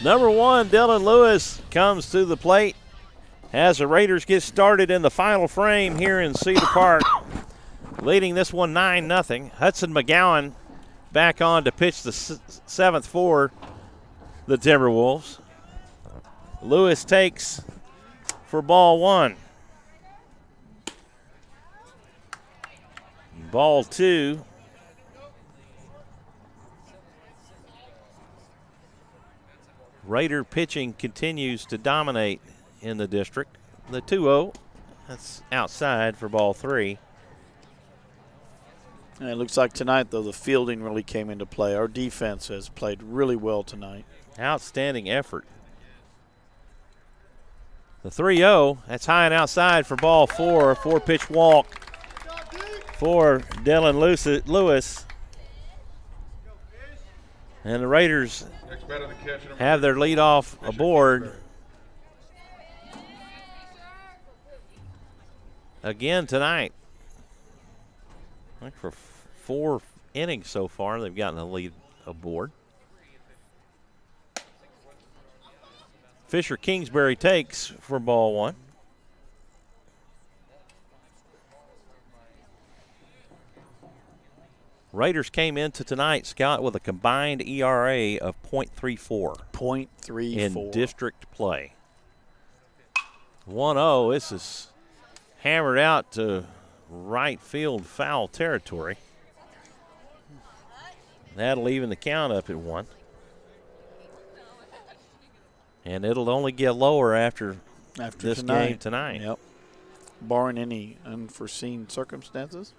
Number 1, Dylan Lewis comes to the plate as the Raiders get started in the final frame here in Cedar Park, leading this one 9-0. Hudson McGowan back on to pitch the seventh for the Timberwolves. Lewis takes for ball 1. Ball 2. Raider pitching continues to dominate in the district. The 2-0, that's outside for ball 3. And it looks like tonight, though, the fielding really came into play. Our defense has played really well tonight. Outstanding effort. The 3-0, that's high and outside for ball 4. 4-pitch walk for Dylan Lewis. And the Raiders have their leadoff aboard. Again tonight. I think for 4 innings so far, they've gotten the lead aboard. Fisher Kingsbury takes for ball 1. Raiders came into tonight, Scott, with a combined ERA of .34. 0.34. In district play. 1-0, this is hammered out to right field foul territory. That'll even the count up at 1. And it'll only get lower after this game tonight. Yep. Barring any unforeseen circumstances.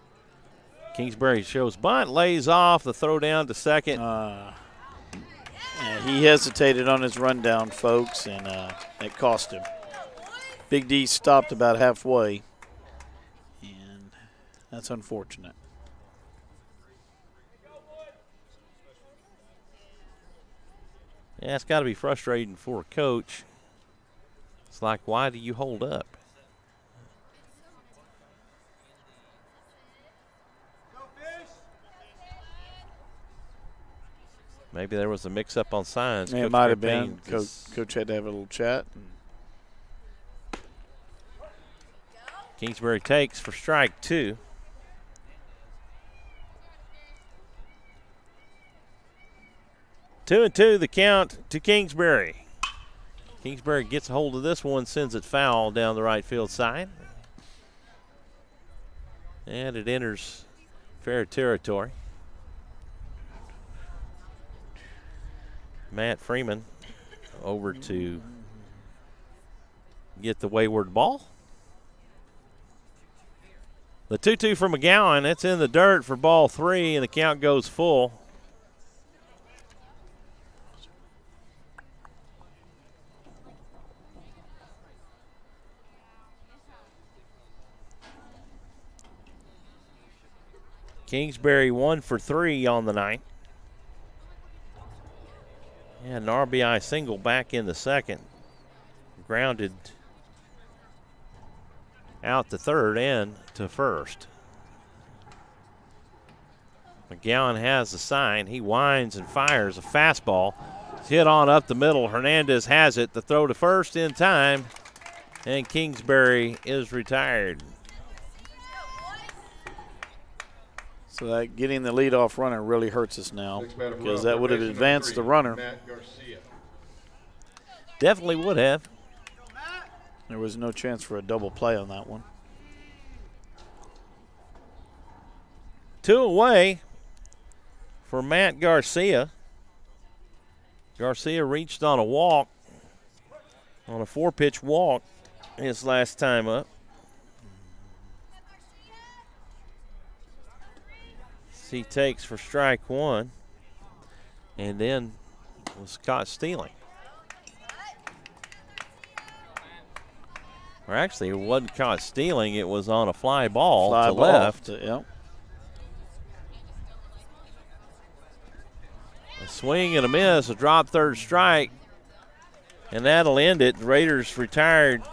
Kingsbury shows bunt, lays off the throw down to second. He hesitated on his rundown, folks, and it cost him. Big D stopped about halfway, and that's unfortunate. Yeah, it's got to be frustrating for a coach. It's like, why do you hold up? Maybe there was a mix-up on signs. Yeah, it might have been. Coach had to have a little chat. Kingsbury takes for strike 2. Two and 2, the count to Kingsbury. Kingsbury gets a hold of this one, sends it foul down the right field side. And it enters fair territory. Matt Freeman over to get the wayward ball. The 2-2 from McGowan, that's in the dirt for ball 3, and the count goes full. Kingsbury 1 for 3 on the night. And an RBI single back in the second. Grounded out to third and to first. McGowan has the sign. He winds and fires a fastball. It's hit on up the middle. Hernandez has it. The throw to first in time. And Kingsbury is retired. So that getting the leadoff runner really hurts us now because that would have advanced the runner. Definitely would have. There was no chance for a double play on that one. 2 away for Matt Garcia. Garcia reached on a walk, on a 4-pitch walk his last time up. He takes for strike 1 and then was caught stealing. Or actually, it wasn't caught stealing. It was on a fly ball to left. Yep. A swing and a miss, a drop third strike, and that'll end it. The Raiders retired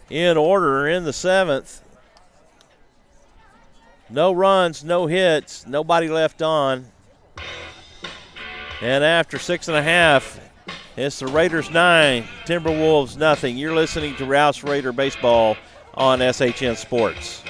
in order in the 7th. No runs, no hits, nobody left on. And after 6.5, it's the Raiders 9, Timberwolves nothing. You're listening to Rouse Raider Baseball on SHN Sports.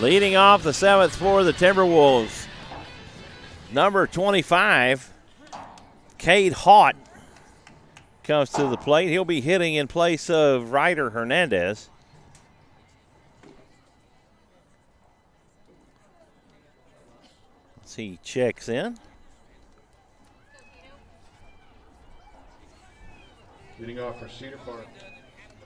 Leading off the 7th for the Timberwolves, number 25, Cade Haught, comes to the plate. He'll be hitting in place of Ryder Hernandez. as he checks in. Leading off for Cedar Park.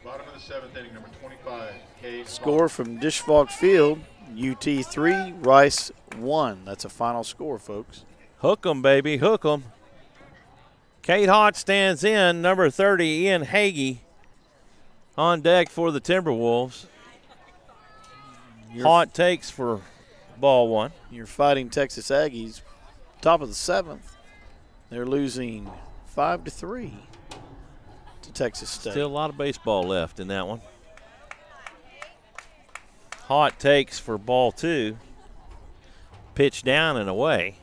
Bottom of the 7th inning, number 25, Cade. Score from Dishwalk Field, UT 3, Rice 1. That's a final score, folks. Hook 'em, baby, hook 'em. Cade Hott stands in. Number 30, Ian Hagee, on deck for the Timberwolves. Hott takes for ball 1. You're fighting Texas Aggies. Top of the 7th. They're losing 5-3 to Texas State. Still a lot of baseball left in that one. Hott takes for ball 2. Pitch down and away.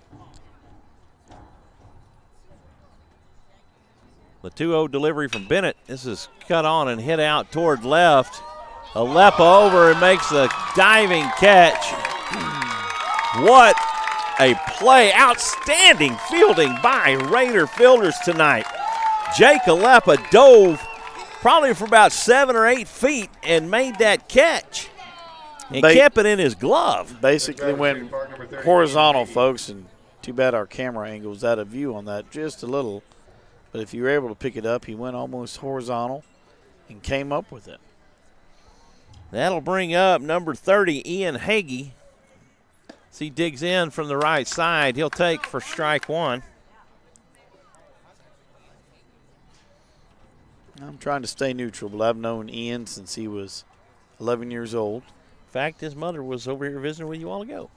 The 2-0 delivery from Bennett. This is cut on and hit out toward left. Alepa over and makes a diving catch. What a play. Outstanding fielding by Raider fielders tonight. Jake Alepa dove probably for about 7 or 8 feet and made that catch and kept it in his glove. Basically went horizontal, folks, and too bad our camera angle's out of view on that just a little. But if you were able to pick it up, he went almost horizontal and came up with it. That'll bring up number 30, Ian Hagee. As he digs in from the right side, he'll take for strike 1. I'm trying to stay neutral, but I've known Ian since he was 11 years old. In fact, his mother was over here visiting with you all ago.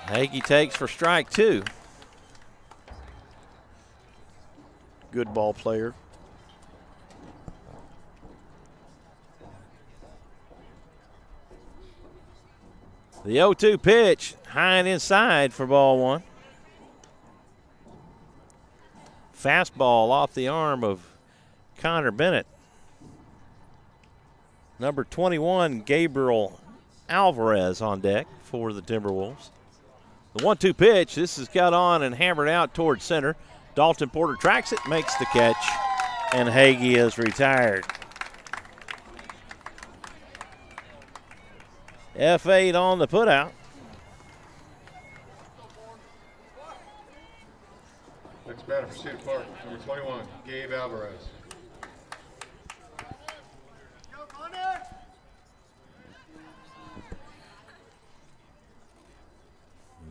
Hagee takes for strike 2. Good ball player. The 0-2 pitch, high and inside for ball 1. Fastball off the arm of Connor Bennett. Number 21, Gabriel Alvarez on deck for the Timberwolves. The 1-2 pitch, this is got on and hammered out towards center. Dalton Porter tracks it, makes the catch, and Hagee is retired. F8 on the putout. Next batter for Cedar Park, number 21, Gabe Alvarez.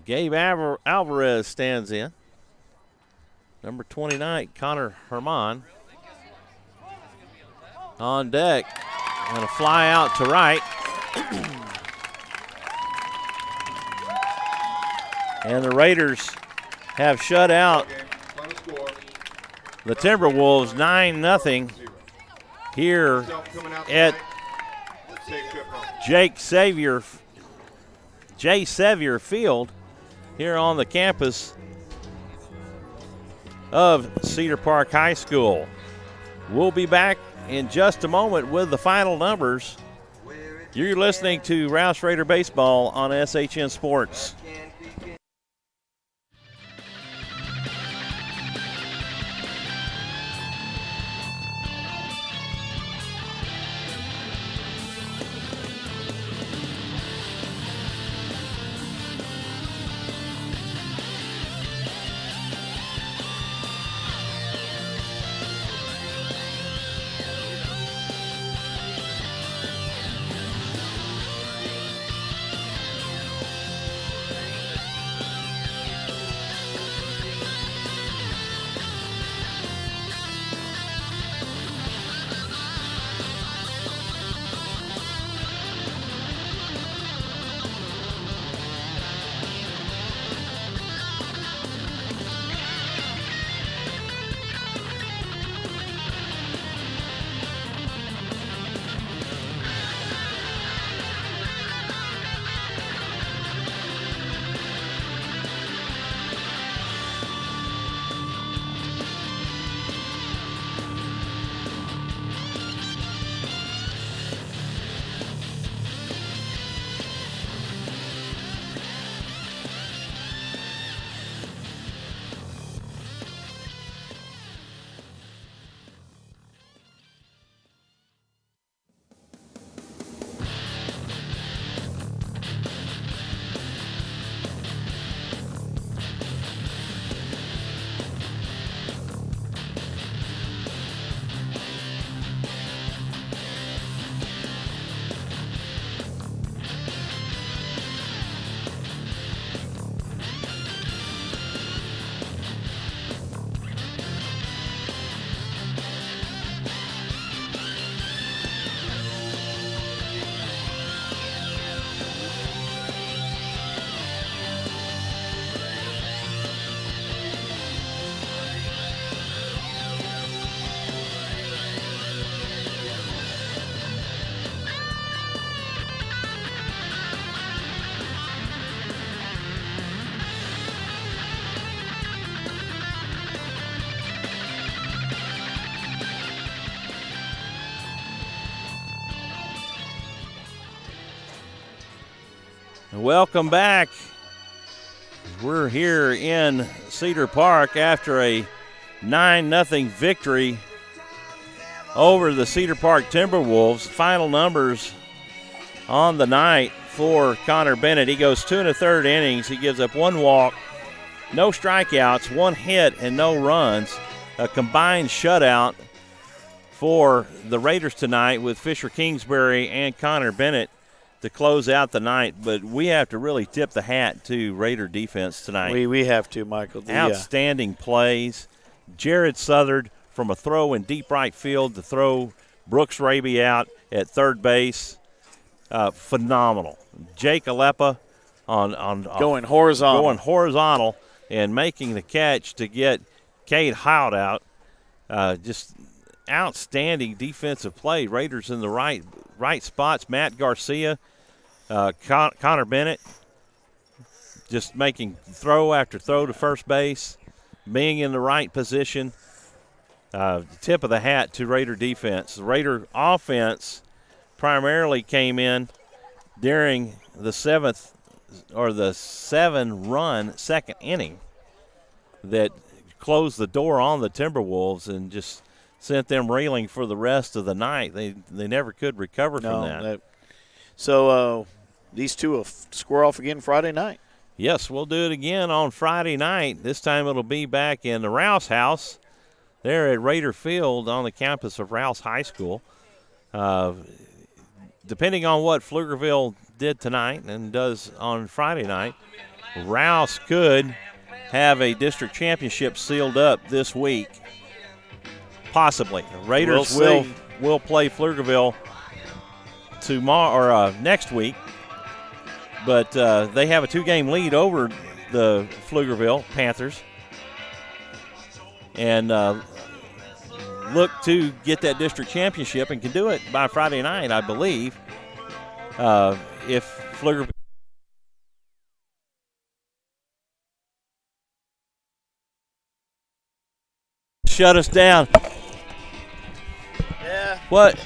Gabe Alvarez stands in. Number 29, Connor Herman on deck. And a fly out to right. And the Raiders have shut out the Timberwolves 9-0 here at Jay Sevier Field here on the campus of Cedar Park High School. We'll be back in just a moment with the final numbers. You're listening to Rouse Raider Baseball on SHN Sports. Welcome back. We're here in Cedar Park after a 9-0 victory over the Cedar Park Timberwolves. Final numbers on the night for Connor Bennett. He goes 2 1/3 innings. He gives up 1 walk, no strikeouts, 1 hit, and no runs. A combined shutout for the Raiders tonight with Fisher Kingsbury and Connor Bennett to close out the night. But we have to really tip the hat to Raider defense tonight. We have to, Michael. Outstanding plays. Jared Southard from a throw in deep right field to throw Brooks Raby out at third base. Phenomenal. Jake Alepa on going horizontal and making the catch to get Cade Howard out. Just outstanding defensive play. Raiders in the right spots. Matt Garcia, Connor Bennett just making throw after throw to first base, being in the right position. Tip of the hat to Raider defense. The Raider offense primarily came in during the 7-run second inning that closed the door on the Timberwolves and just sent them reeling for the rest of the night. They never could recover from that. So these two will square off again Friday night. Yes, we'll do it again on Friday night. This time it'll be back in the Rouse house there at Raider Field on the campus of Rouse High School. Depending on what Pflugerville did tonight and does on Friday night, Rouse could have a district championship sealed up this week. Possibly. Raiders will play Pflugerville tomorrow or next week, but they have a 2-game lead over the Pflugerville Panthers and look to get that district championship and can do it by Friday night, I believe, if Pflugerville shut us down. Yeah. What?